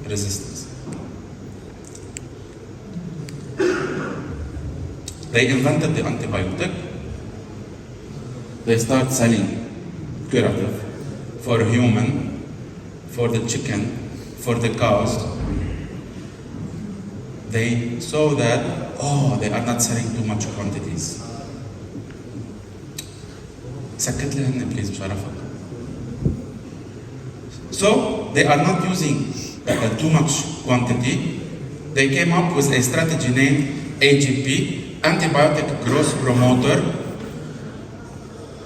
resistance. They invented the antibiotic. They start selling curative for human, for the chicken, for the cows. They saw that, they are not selling too much quantities. سكت لي هن بليز بشرفك. So they are not using too much quantity. They came up with a strategy named AGP, antibiotic growth promoter,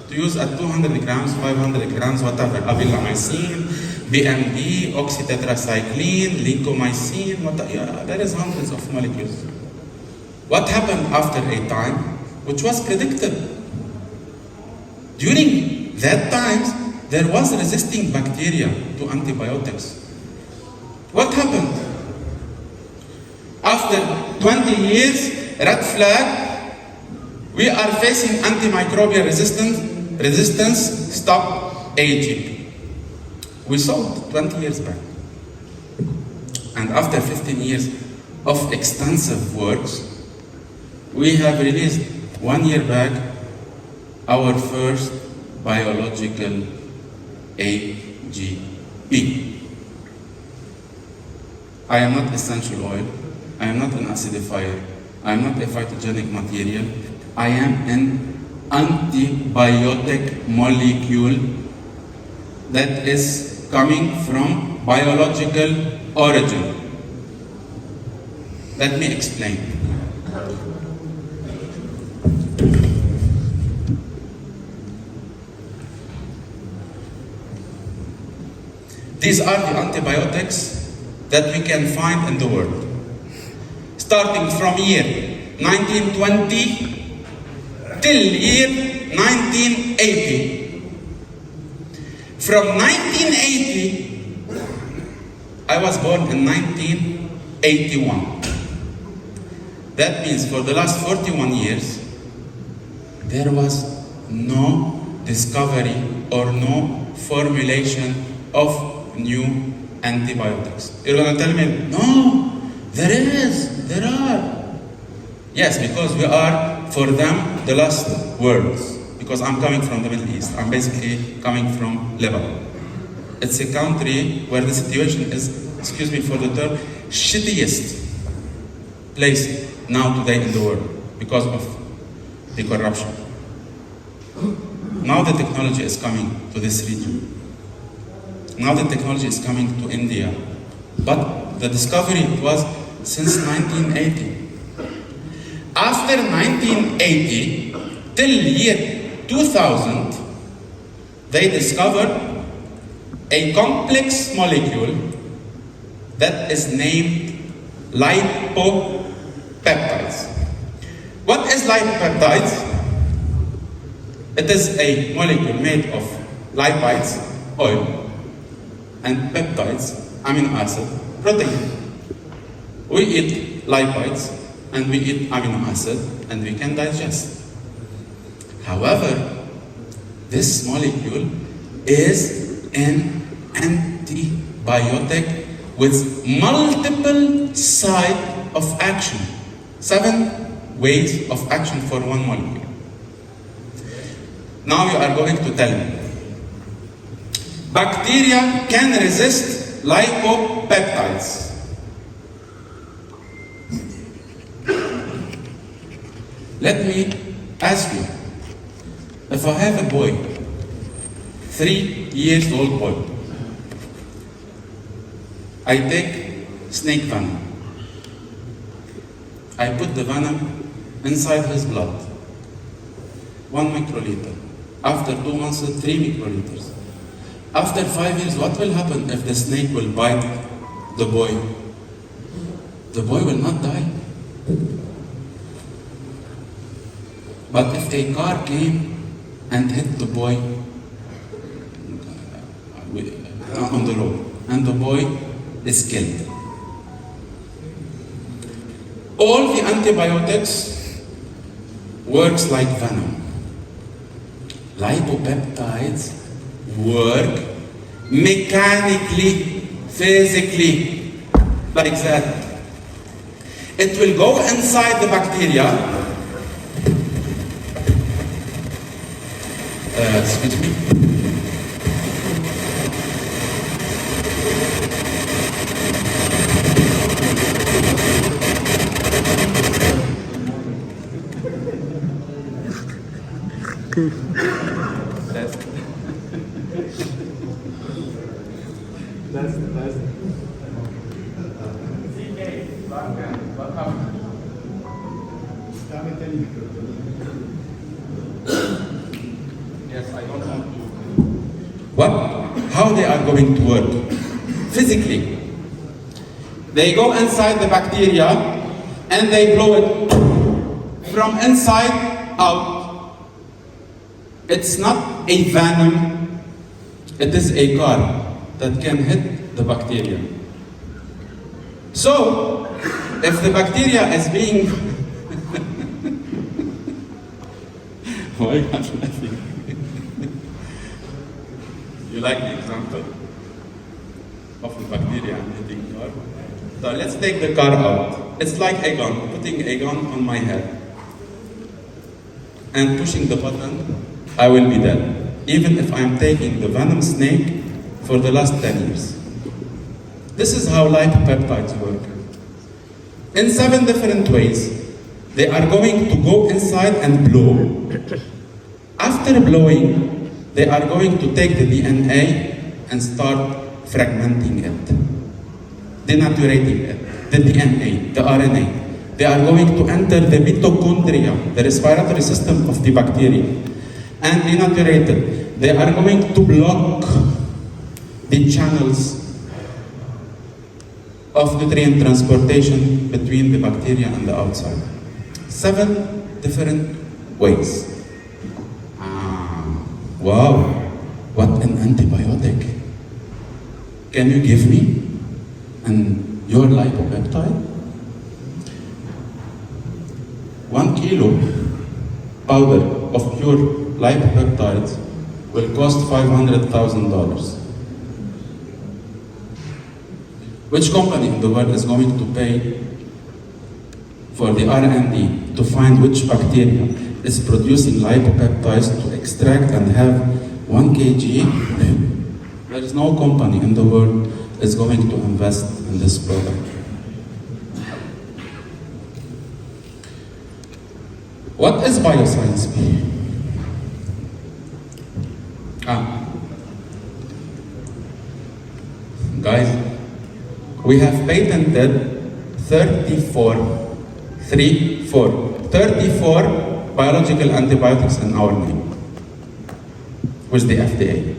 to use at 200 grams, 500 grams, whatever, avilamycin, BMD, oxytetracycline, lincomycin, there is hundreds of molecules. What happened after a time, which was predicted? During that time, there was resisting bacteria to antibiotics. What happened? After 20 years, red flag, we are facing antimicrobial resistance, stop AGP. We saw it 20 years back. And after 15 years of extensive works, we have released 1 year back our first biological AGP. I am not essential oil, I am not an acidifier, I am not a phytogenic material, I am an antibiotic molecule that is coming from biological origin. Let me explain. These are the antibiotics that we can find in the world. Starting from year 1920 till year 1980. From 1980, I was born in 1981. That means for the last 41 years, there was no discovery or no formulation of new antibiotics. You're gonna tell me, no, there are. Yes, because we are, for them, the last words. Because I'm coming from the Middle East. I'm basically coming from Lebanon. It's a country where the situation is, excuse me for the term, shittiest place now today in the world because of the corruption. Now the technology is coming to this region. Now the technology is coming to India. But the discovery was since 1980. After 1980, till year 2000, they discovered a complex molecule that is named lipopeptides. What is lipopeptides? It is a molecule made of lipids, oil, and peptides, amino acid, protein. We eat lipids and we eat amino acid and we can digest. However, this molecule is an antibiotic with multiple sites of action. 7 ways of action for one molecule. Now you are going to tell me, bacteria can resist lipopeptides. Let me ask you, if I have a boy, 3-year-old boy, I take snake venom. I put the venom inside his blood, 1 microliter. After 2 months, 3 microliters. After 5 years, what will happen if the snake will bite the boy? The boy will not die. But if a car came and hit the boy on the road, and the boy is killed, all the antibiotics works like venom. Lipopeptides work mechanically, physically, like that. It will go inside the bacteria. Excuse me. Yes, I don't want to. What? How they are going to work? Physically. They go inside the bacteria and they blow it from inside out. It's not a venom, it is a car that can hit the bacteria. So, if the bacteria is being why are you laughing? You like the example of the bacteria and hitting car? So let's take the car out. It's like a gun, putting a gun on my head and pushing the button, I will be dead. Even if I'm taking the venom snake for the last 10 years. This is how lipopeptides work. In 7 different ways, they are going to go inside and blow. After blowing, they are going to take the DNA and start fragmenting it, denaturating it, the DNA, the RNA. They are going to enter the mitochondria, the respiratory system of the bacteria, and denaturate it. They are going to block the channels of nutrient transportation between the bacteria and the outside. 7 different ways. Wow, what an antibiotic. Can you give me your lipopeptide? 1 kilo powder of pure lipopeptides will cost $500,000. Which company in the world is going to pay for the R&D to find which bacteria is producing lipopeptides to extract and have 1 kg? There is no company in the world is going to invest in this product. What is bioscience? Guys, we have patented 34 biological antibiotics in our name with the FDA.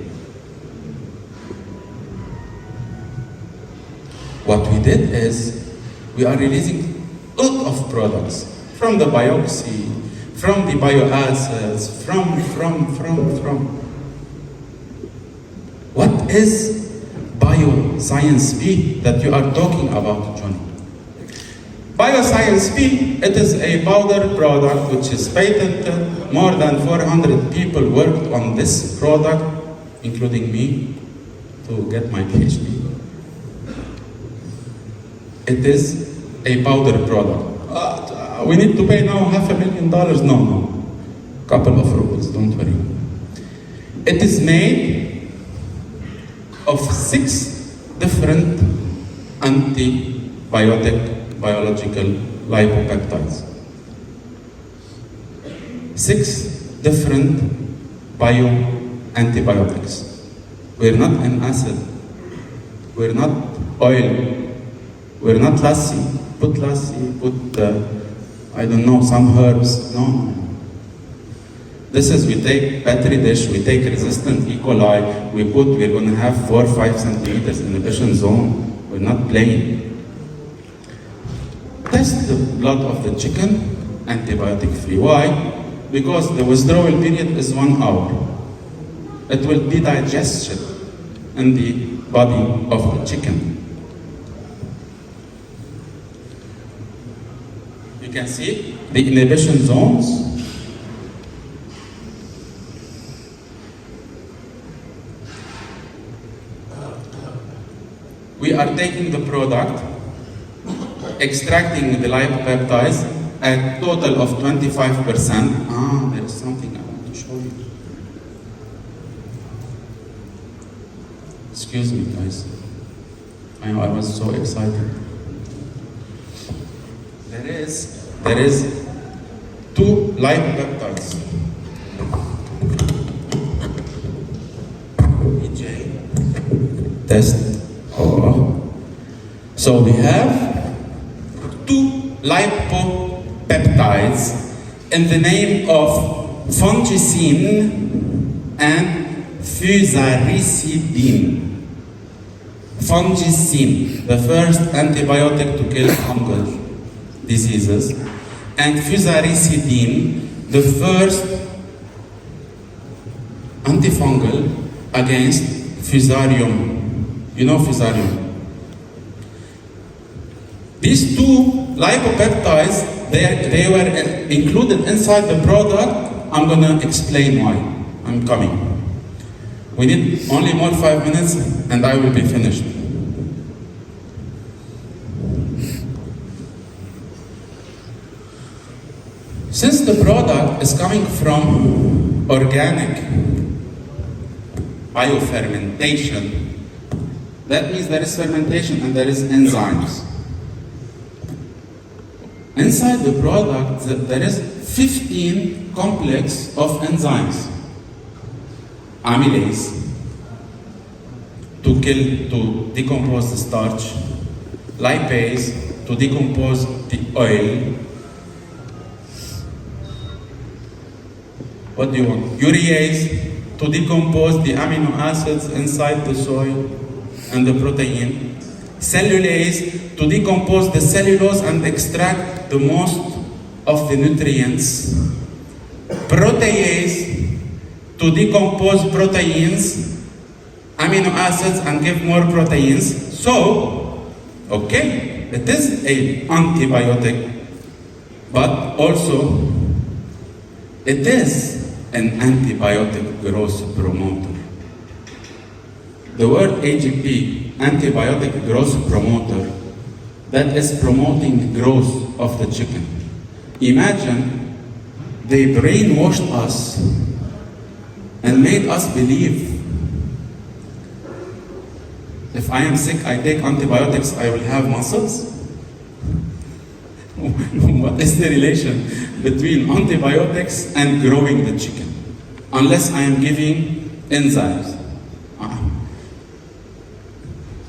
What we did is we are releasing a lot of products from the biopsy, from the bioacids, from. What is bioscience? bioscience B that you are talking about, Johnny? Bioscience B, it is a powder product which is patented. More than 400 people worked on this product, including me, to get my PhD. It is a powder product. We need to pay now $500,000. No. Couple of rubles, don't worry. It is made of 6 different antibiotic biological lipopeptides. 6 different bio-antibiotics. We're not an acid. We're not oil. We're not lassi. Put lassi, put, I don't know, some herbs. No. This is, we take Petri dish, we take resistant E. coli, we're going to have 4 or 5 centimeters inhibition zone. We're not playing. Test the blood of the chicken, antibiotic free. Why? Because the withdrawal period is 1 hour. It will be digested in the body of the chicken. You can see the inhibition zones. We are taking the product, extracting the lipopeptides at total of 25%. There is something I want to show you. Excuse me, guys. I know I was so excited. There is 2 lipopeptides. EJ. Test. So we have 2 lipopeptides in the name of fungicine and fusaricidine. Fungicine, the first antibiotic to kill fungal diseases, and fusaricidine, the first antifungal against fusarium. You know fusarium? These 2 lipopeptides, they were included inside the product. I'm going to explain why. I'm coming. We need only more 5 minutes and I will be finished. Since the product is coming from organic biofermentation, that means there is fermentation and there is enzymes. Inside the product, there is 15 complex of enzymes. Amylase, to decompose the starch. Lipase, to decompose the oil. What do you want? Urease, to decompose the amino acids inside the soy and the protein. Cellulase, to decompose the cellulose and extract the most of the nutrients. Protease, to decompose proteins, amino acids, and give more proteins. So, okay, it is an antibiotic, but also it is an antibiotic growth promoter. The word AGP, antibiotic growth promoter, that is promoting growth of the chicken. Imagine they brainwashed us and made us believe if I am sick, I take antibiotics, I will have muscles. What is the relation between antibiotics and growing the chicken? Unless I am giving enzymes.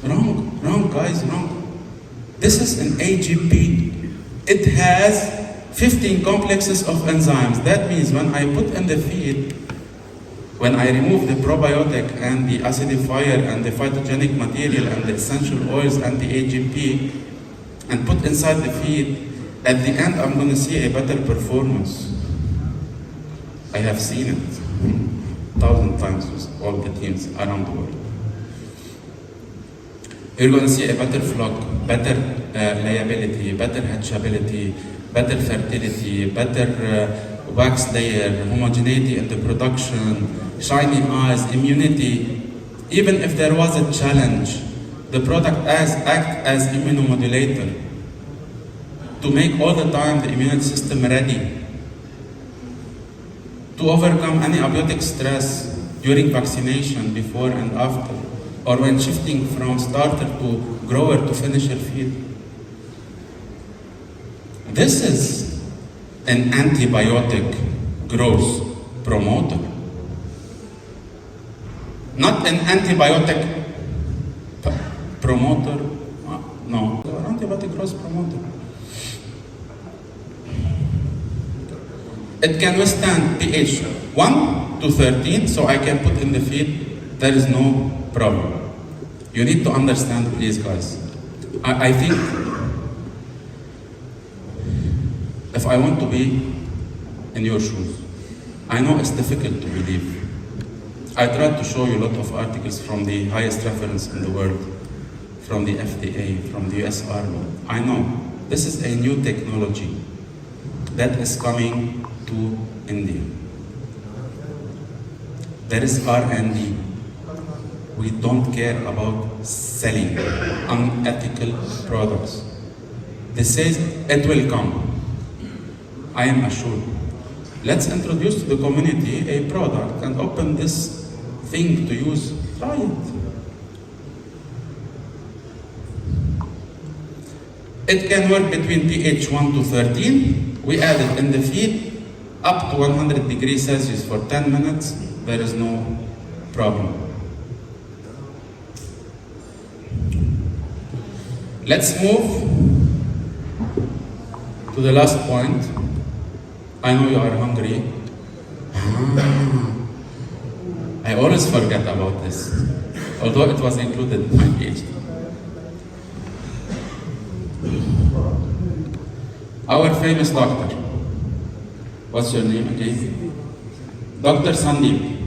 Wrong guys, wrong. This is an AGP. It has 15 complexes of enzymes. That means when I put in the feed, when I remove the probiotic and the acidifier and the phytogenic material and the essential oils and the AGP and put inside the feed, at the end I'm going to see a better performance. I have seen it 1,000 times with all the teams around the world. you're going to see a better flock, better layability, better hatchability, better fertility, better wax layer, homogeneity in the production, shiny eyes, immunity. Even if there was a challenge, the product act as immunomodulator to make all the time the immune system ready to overcome any abiotic stress during vaccination, before and after, or when shifting from starter to grower to finisher feed. This is an antibiotic growth promoter, not an antibiotic promoter. No, an antibiotic growth promoter. It can withstand pH 1 to 13, so I can put in the feed, there is no problem. You need to understand, please, guys. I think if I want to be in your shoes, I know it's difficult to believe. I tried to show you a lot of articles from the highest reference in the world, from the FDA, from the US Army. I know this is a new technology that is coming to India. There is R&D. We don't care about selling unethical products. They say it will come. I am assured. Let's introduce to the community a product and open this thing to use. Try it. It can work between pH 1 to 13. We add it in the feed up to 100 degrees Celsius for 10 minutes. There is no problem. Let's move to the last point. I know you are hungry. I always forget about this, although it was included in my PhD. Our famous doctor. What's your name again? Dr. Sandeep.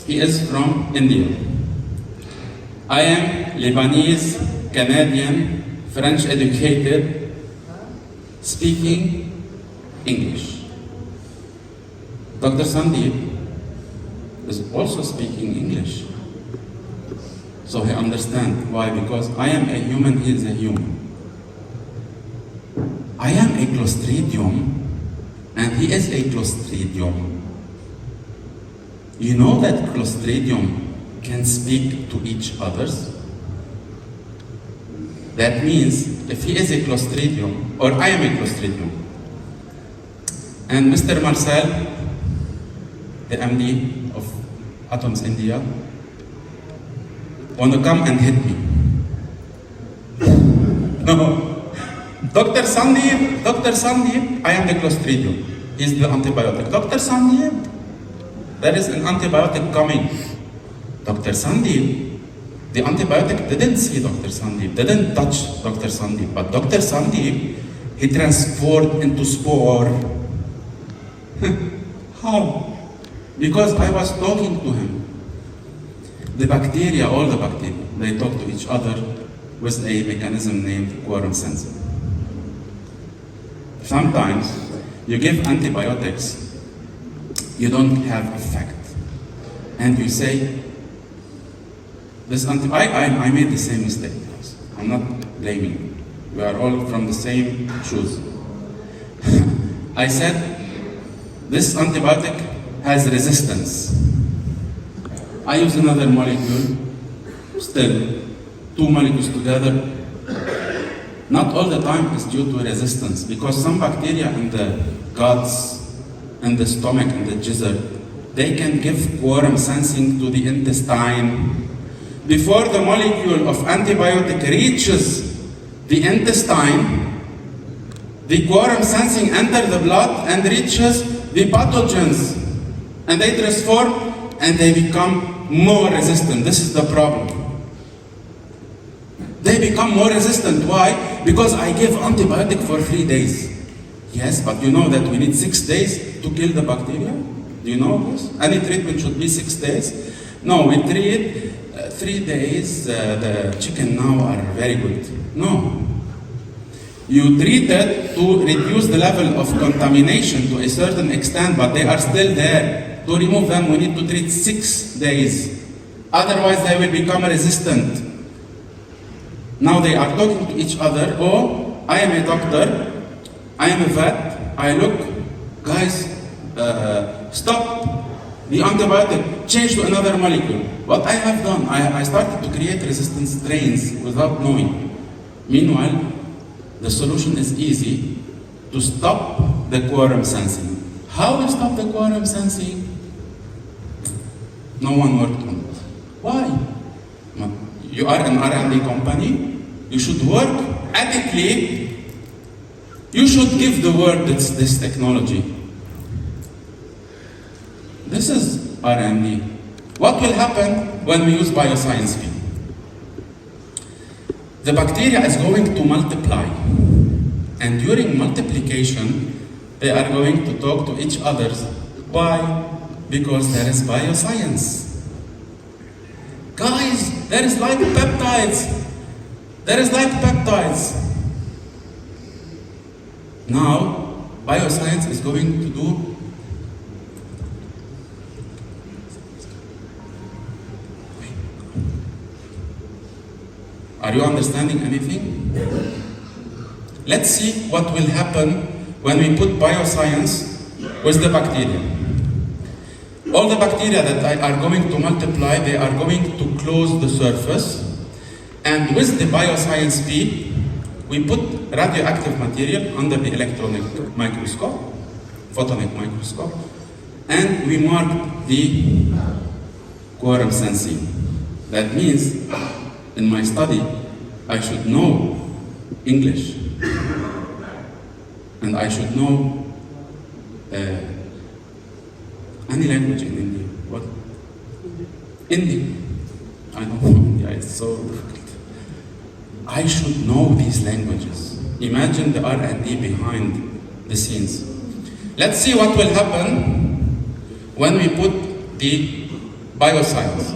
He is from India. I am Lebanese, Canadian, French educated, speaking English. Dr. Sandeep is also speaking English. So he understands why, because I am a human, he is a human. I am a Clostridium, and he is a Clostridium. You know that Clostridium can speak to each others? That means if he is a Clostridium, or I am a Clostridium, and Mr. Marcel, the MD of Atoms India, want to come and hit me. No. Dr. Sandeep, I am the Clostridium. He's the antibiotic. Dr. Sandeep, there is an antibiotic coming. Dr. Sandeep, the antibiotic didn't see Dr. Sandeep, didn't touch Dr. Sandeep, but Dr. Sandeep, he transformed into spore. How? Because I was talking to him. The bacteria, all the bacteria, they talk to each other with a mechanism named quorum sensing. Sometimes you give antibiotics, you don't have effect. And you say, I made the same mistake. I'm not blaming you. We are all from the same shoes. I said, this antibiotic has resistance. I use another molecule, still, two molecules together. Not all the time is due to resistance, because some bacteria in the guts, in the stomach, in the gizzard, they can give quorum sensing to the intestine. Before the molecule of antibiotic reaches the intestine, the quorum sensing enters the blood and reaches the pathogens, and they transform and they become more resistant. This is the problem. They become more resistant. Why? Because I give antibiotic for 3 days. Yes, but you know that we need 6 days to kill the bacteria? Do you know this? Any treatment should be 6 days. No, we treat 3 days, the chicken now are very good. No. You treat it to reduce the level of contamination to a certain extent, but they are still there. To remove them, we need to treat 6 days. Otherwise, they will become resistant. Now they are talking to each other. Oh, I am a doctor. I am a vet. I look, guys, stop the antibiotic, change to another molecule. What I have done, I started to create resistant strains without knowing. Meanwhile, the solution is easy, to stop the quorum sensing. How we stop the quorum sensing? No one worked on it. Why? You are an R&D company, you should work ethically, you should give the world this technology. This is R&D. What will happen when we use bioscience? The bacteria is going to multiply, and during multiplication, they are going to talk to each other. Why? Because there is bioscience. Guys, there is like peptides. There is like peptides. Now, bioscience is going to do Are you understanding anything? Let's see what will happen when we put bioscience with the bacteria. All the bacteria that are going to multiply, they are going to close the surface. And with the bioscience P, we put radioactive material under the electronic microscope, photonic microscope, and we mark the quorum sensing. That means, in my study, I should know English, and I should know any language in India. What? Hindi. I don't know India, it's so difficult. I should know these languages. Imagine the R&D behind the scenes. Let's see what will happen when we put the bioscience.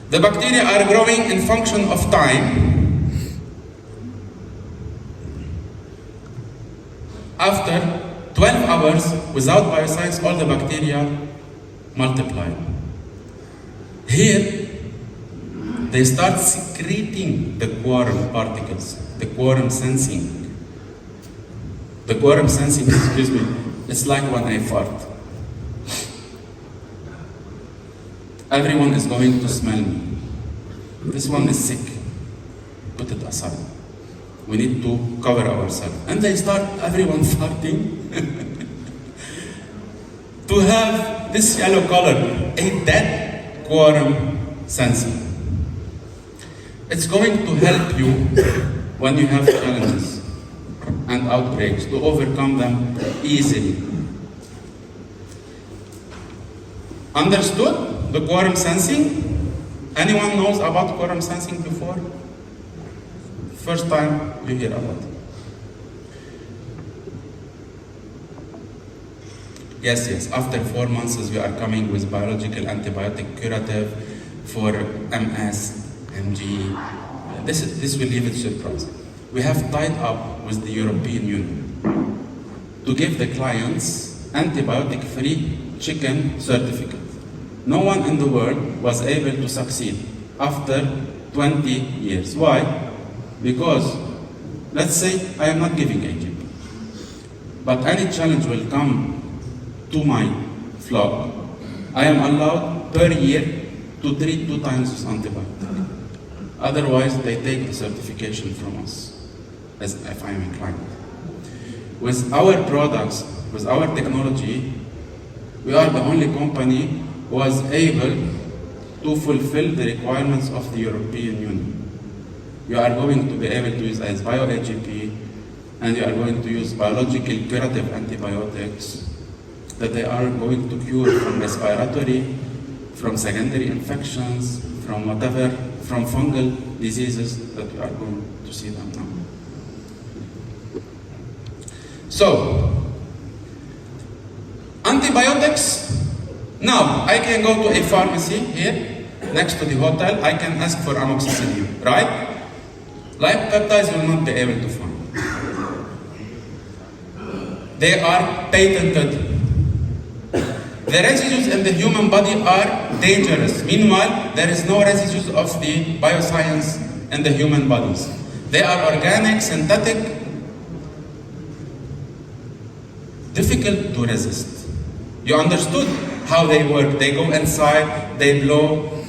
The bacteria are growing in function of time. After 12 hours, without bioscience, all the bacteria multiply. Here, they start secreting the quorum particles, the quorum sensing. The quorum sensing, excuse me, it's like when I fart. Everyone is going to smell me. This one is sick. Put it aside. We need to cover ourselves. And they start, everyone farting, to have this yellow color, a dead quorum sensing. It's going to help you when you have challenges and outbreaks to overcome them easily. Understood? The quorum sensing? Anyone knows about quorum sensing before? First time you hear about it. Yes. After 4 months, we are coming with biological antibiotic curative for MS, MG. This will leave it surprising. We have tied up with the European Union to give the clients antibiotic-free chicken certificate. No one in the world was able to succeed after 20 years. Why? Because, let's say, I am not giving AGP, but any challenge will come to my flock. I am allowed per year to treat 2 times with antibiotic. Otherwise, they take the certification from us, as if I am a client. With our products, with our technology, we are the only company who was able to fulfill the requirements of the European Union. You are going to be able to use as bio-AGP, and you are going to use biological curative antibiotics that they are going to cure from respiratory, from secondary infections, from whatever, from fungal diseases that we are going to see them now. So, antibiotics Now, I can go to a pharmacy here, next to the hotel, I can ask for amoxicillin, right? Live peptides will not be able to find. They are patented. The residues in the human body are dangerous. Meanwhile, there is no residues of the bioscience in the human bodies. They are organic, synthetic, difficult to resist. You understood how they work. They go inside, they blow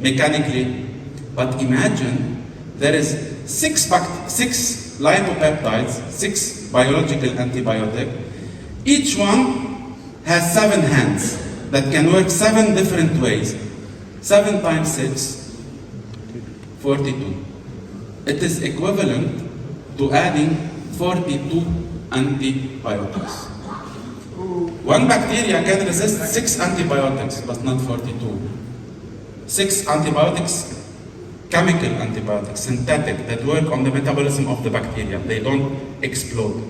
mechanically. But imagine there is six lipopeptides, 6 biological antibiotic. Each one has 7 hands that can work 7 different ways. 7 times 6, 42. It is equivalent to adding 42 antibiotics. One bacteria can resist 6 antibiotics, but not 42. 6 antibiotics, chemical antibiotics, synthetic, that work on the metabolism of the bacteria. They don't explode.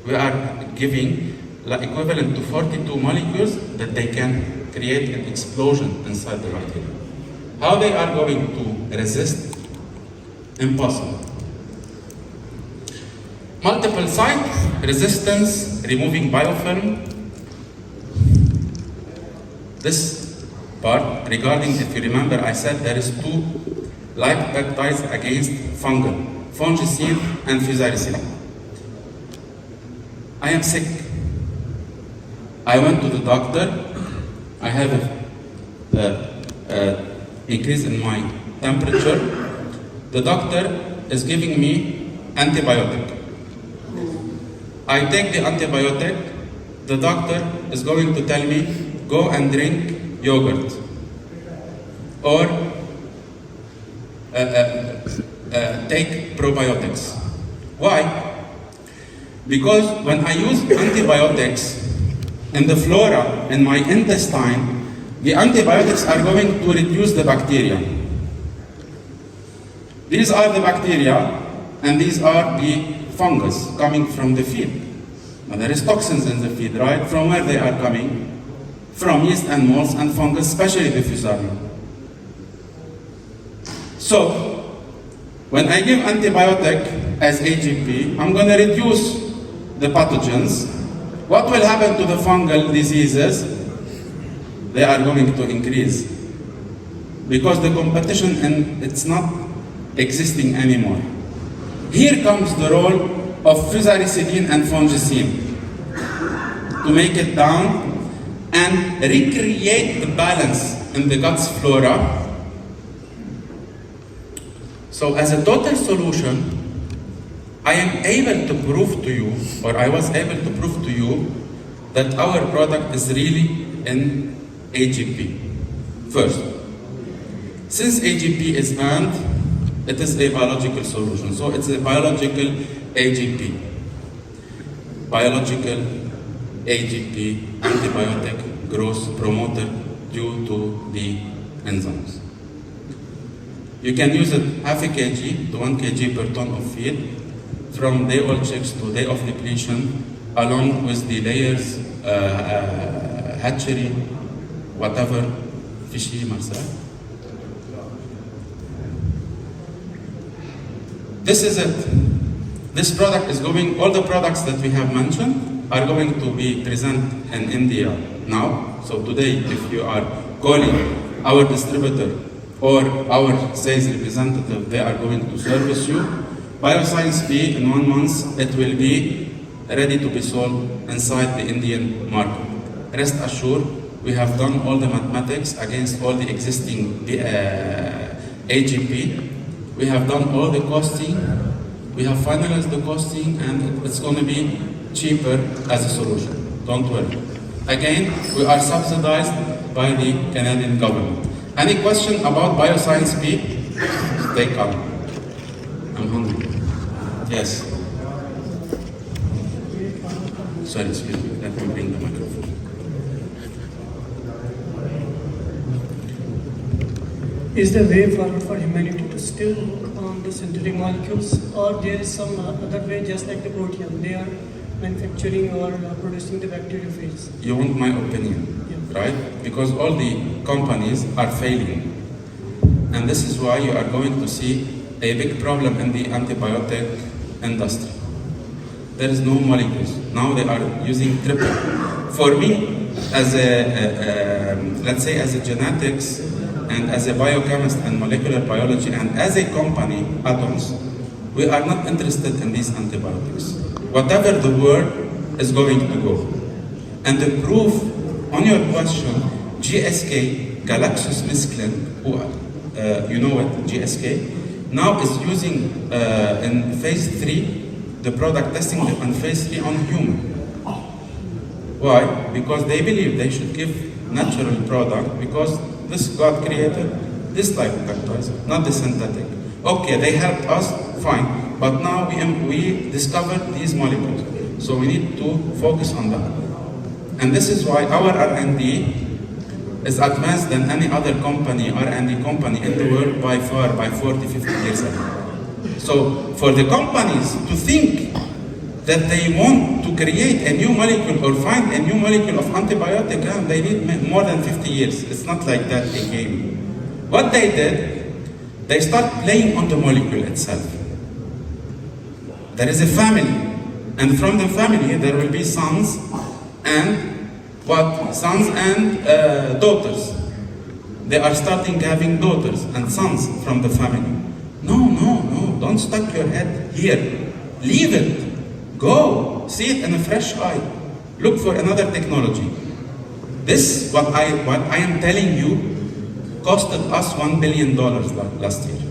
We are giving equivalent to 42 molecules that they can create an explosion inside the bacteria. How they are going to resist? Impossible. Multiple site resistance, removing biofilm. This part, regarding, if you remember, I said there is 2 lipopeptides against fungal, fungicide and fusaricin. I am sick. I went to the doctor. I have a increase in my temperature. The doctor is giving me antibiotic. I take the antibiotic. The doctor is going to tell me, go and drink yogurt or take probiotics. Why? Because when I use antibiotics in the flora in my intestine, the antibiotics are going to reduce the bacteria. These are the bacteria, and these are the fungus coming from the feed. Now there is toxins in the feed, right? From where they are coming? From yeast and molds and fungus, especially the fusarium. So, when I give antibiotic as AGP, I'm going to reduce the pathogens. What will happen to the fungal diseases? They are going to increase. Because the competition, and it's not existing anymore. Here comes the role of fusaricidin and fungicide to make it down and recreate the balance in the gut's flora. So as a total solution, I am able to prove to you, or I was able to prove to you, that our product is really an AGP. First, since AGP is banned, it is a biological solution. So it's a biological AGP. Biological AGP, antibiotic growth promoter due to the enzymes. You can use it half a kg to 1 kg per ton of feed from day old chicks to day of depletion, along with the layers, hatchery, whatever, fishy, Marcel. This is it. This product is going, all the products that we have mentioned are going to be present in India now. So today, if you are calling our distributor or our sales representative, they are going to service you. Bioscience B, in 1 month, it will be ready to be sold inside the Indian market. Rest assured, we have done all the mathematics against all the existing AGP. We have done all the costing. We have finalized the costing, and it's going to be cheaper as a solution. Don't worry. Again, we are subsidized by the Canadian government. Any question about Bioscience B? Stay calm. I'm hungry. Yes. Sorry, excuse me. Let me bring the microphone. Is there a way forward for humanity to still work on the synthetic molecules, or there is some other way, just like the protein, they are manufacturing or producing the bacteriophage? You want my opinion? Yeah. right? Because all the companies are failing. And this is why you are going to see a big problem in the antibiotic industry. There is no molecules. Now they are using triple. For me, as let's say as a genetics and as a biochemist and molecular biology and as a company, Atoms, we are not interested in these antibiotics. Whatever the world is going to go. And the proof on your question, GSK, GlaxoSmithKline, who you know what, GSK, now is using in phase 3, the product testing on phase 3 on human. Why? Because they believe they should give natural product because this God created this type of peptides, not the synthetic. Okay, they helped us, fine, but now we discovered these molecules, so we need to focus on that. And this is why our R&D is advanced than any other company, R&D company in the world by far, by 40, 50 years ago. So for the companies to think that they want to create a new molecule or find a new molecule of antibiotic, they need more than 50 years. It's not like that a game. What they did, they start playing on the molecule itself. There is a family, and from the family there will be sons and sons and daughters. They are starting having daughters and sons from the family. No, don't stuck your head here. Leave it. Go, see it in a fresh eye. Look for another technology. This, what I am telling you, costed us $1 billion last year.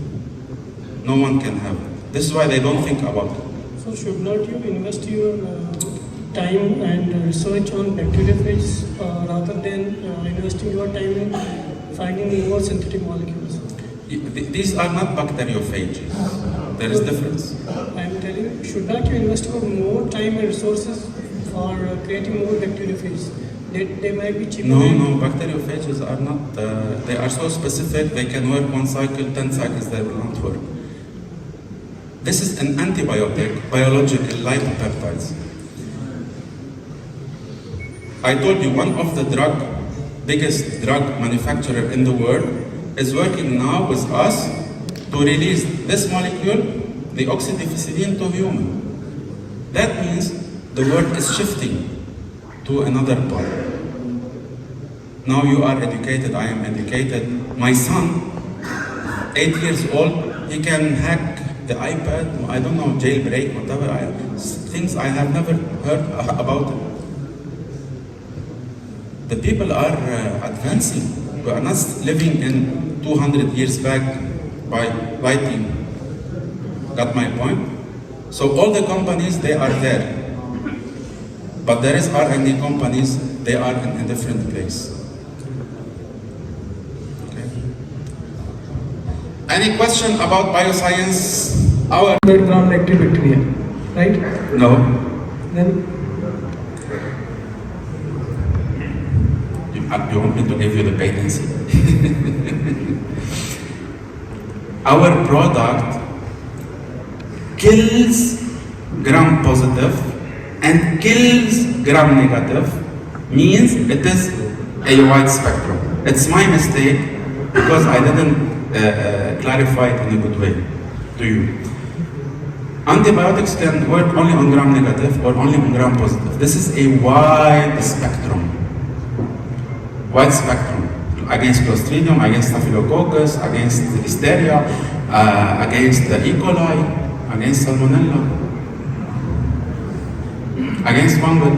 No one can have it. This is why they don't think about it. So should not you invest your time and research on bacteriophages rather than investing your time in finding more synthetic molecules? These are not bacteriophages. There is difference. I am telling you, should not you invest your more time and resources for creating more bacteriophages? They might be cheaper. No, bacteriophages are not, they are so specific, they can work 1 cycle, 10 cycles, they will not work. This is an antibiotic, biological lipopeptides. I told you, one of the biggest drug manufacturer in the world is working now with us to release this molecule, the oxydeficillin, to human. That means the world is shifting to another part. Now you are educated, I am educated. My son, 8 years old, he can hack the iPad, I don't know, jailbreak, whatever, things I have never heard about it. The people are advancing. We are not living in 200 years back by writing. Got my point? So all the companies, they are there. But there is R&D companies, they are in a different place. Okay. Any question about bioscience? Our 100 gram active bacteria, right? No. Then You want me to give you the patency? Our product kills gram-positive and kills gram-negative, means it is a wide spectrum. It's my mistake because I didn't clarify it in a good way to you. Antibiotics can work only on gram-negative or only on gram-positive. This is a wide spectrum. Wide spectrum. Against Clostridium, against Staphylococcus, against Listeria, against the E. coli, against Salmonella, against fungal,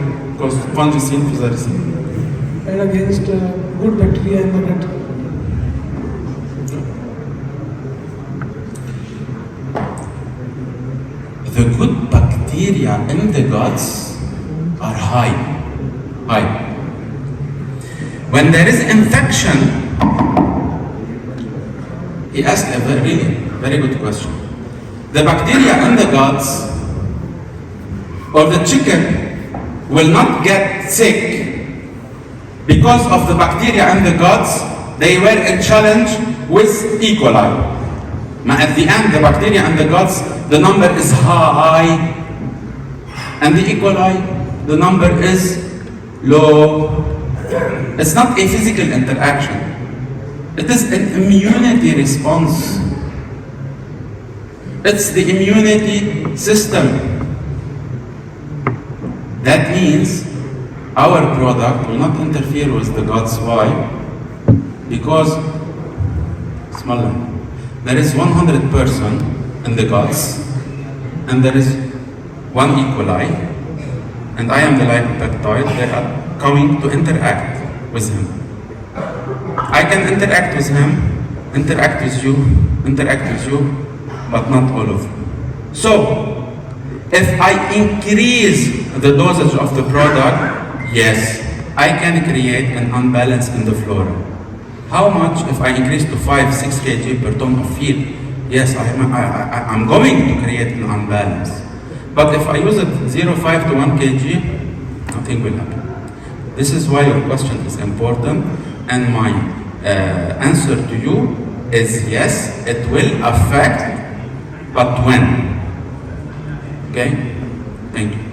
fungicide, fusaricin. and against good bacteria in the gut. The good bacteria in the guts are high. When there is infection, he asked a very good question. The bacteria in the guts or the chicken will not get sick because of the bacteria in the guts. They were in challenge with E. coli. At the end, the bacteria in the guts, the number is high, and the E. coli, the number is low. It's not a physical interaction. It is an immunity response. It's the immunity system. That means our product will not interfere with the guts. Why? Because, Bismillah, there is 100 person in the guts, and there is one E. coli, and I am the lipopeptide. They are coming to interact with him. I can interact with him, interact with you, but not all of you. So, if I increase the dosage of the product, yes, I can create an unbalance in the flora. How much? If I increase to 5-6 kg per ton of feed, yes, I'm going to create an unbalance. But if I use it 0.5 to 1 kg, nothing will happen. This is why your question is important, and my answer to you is yes, it will affect, but when? Okay? Thank you.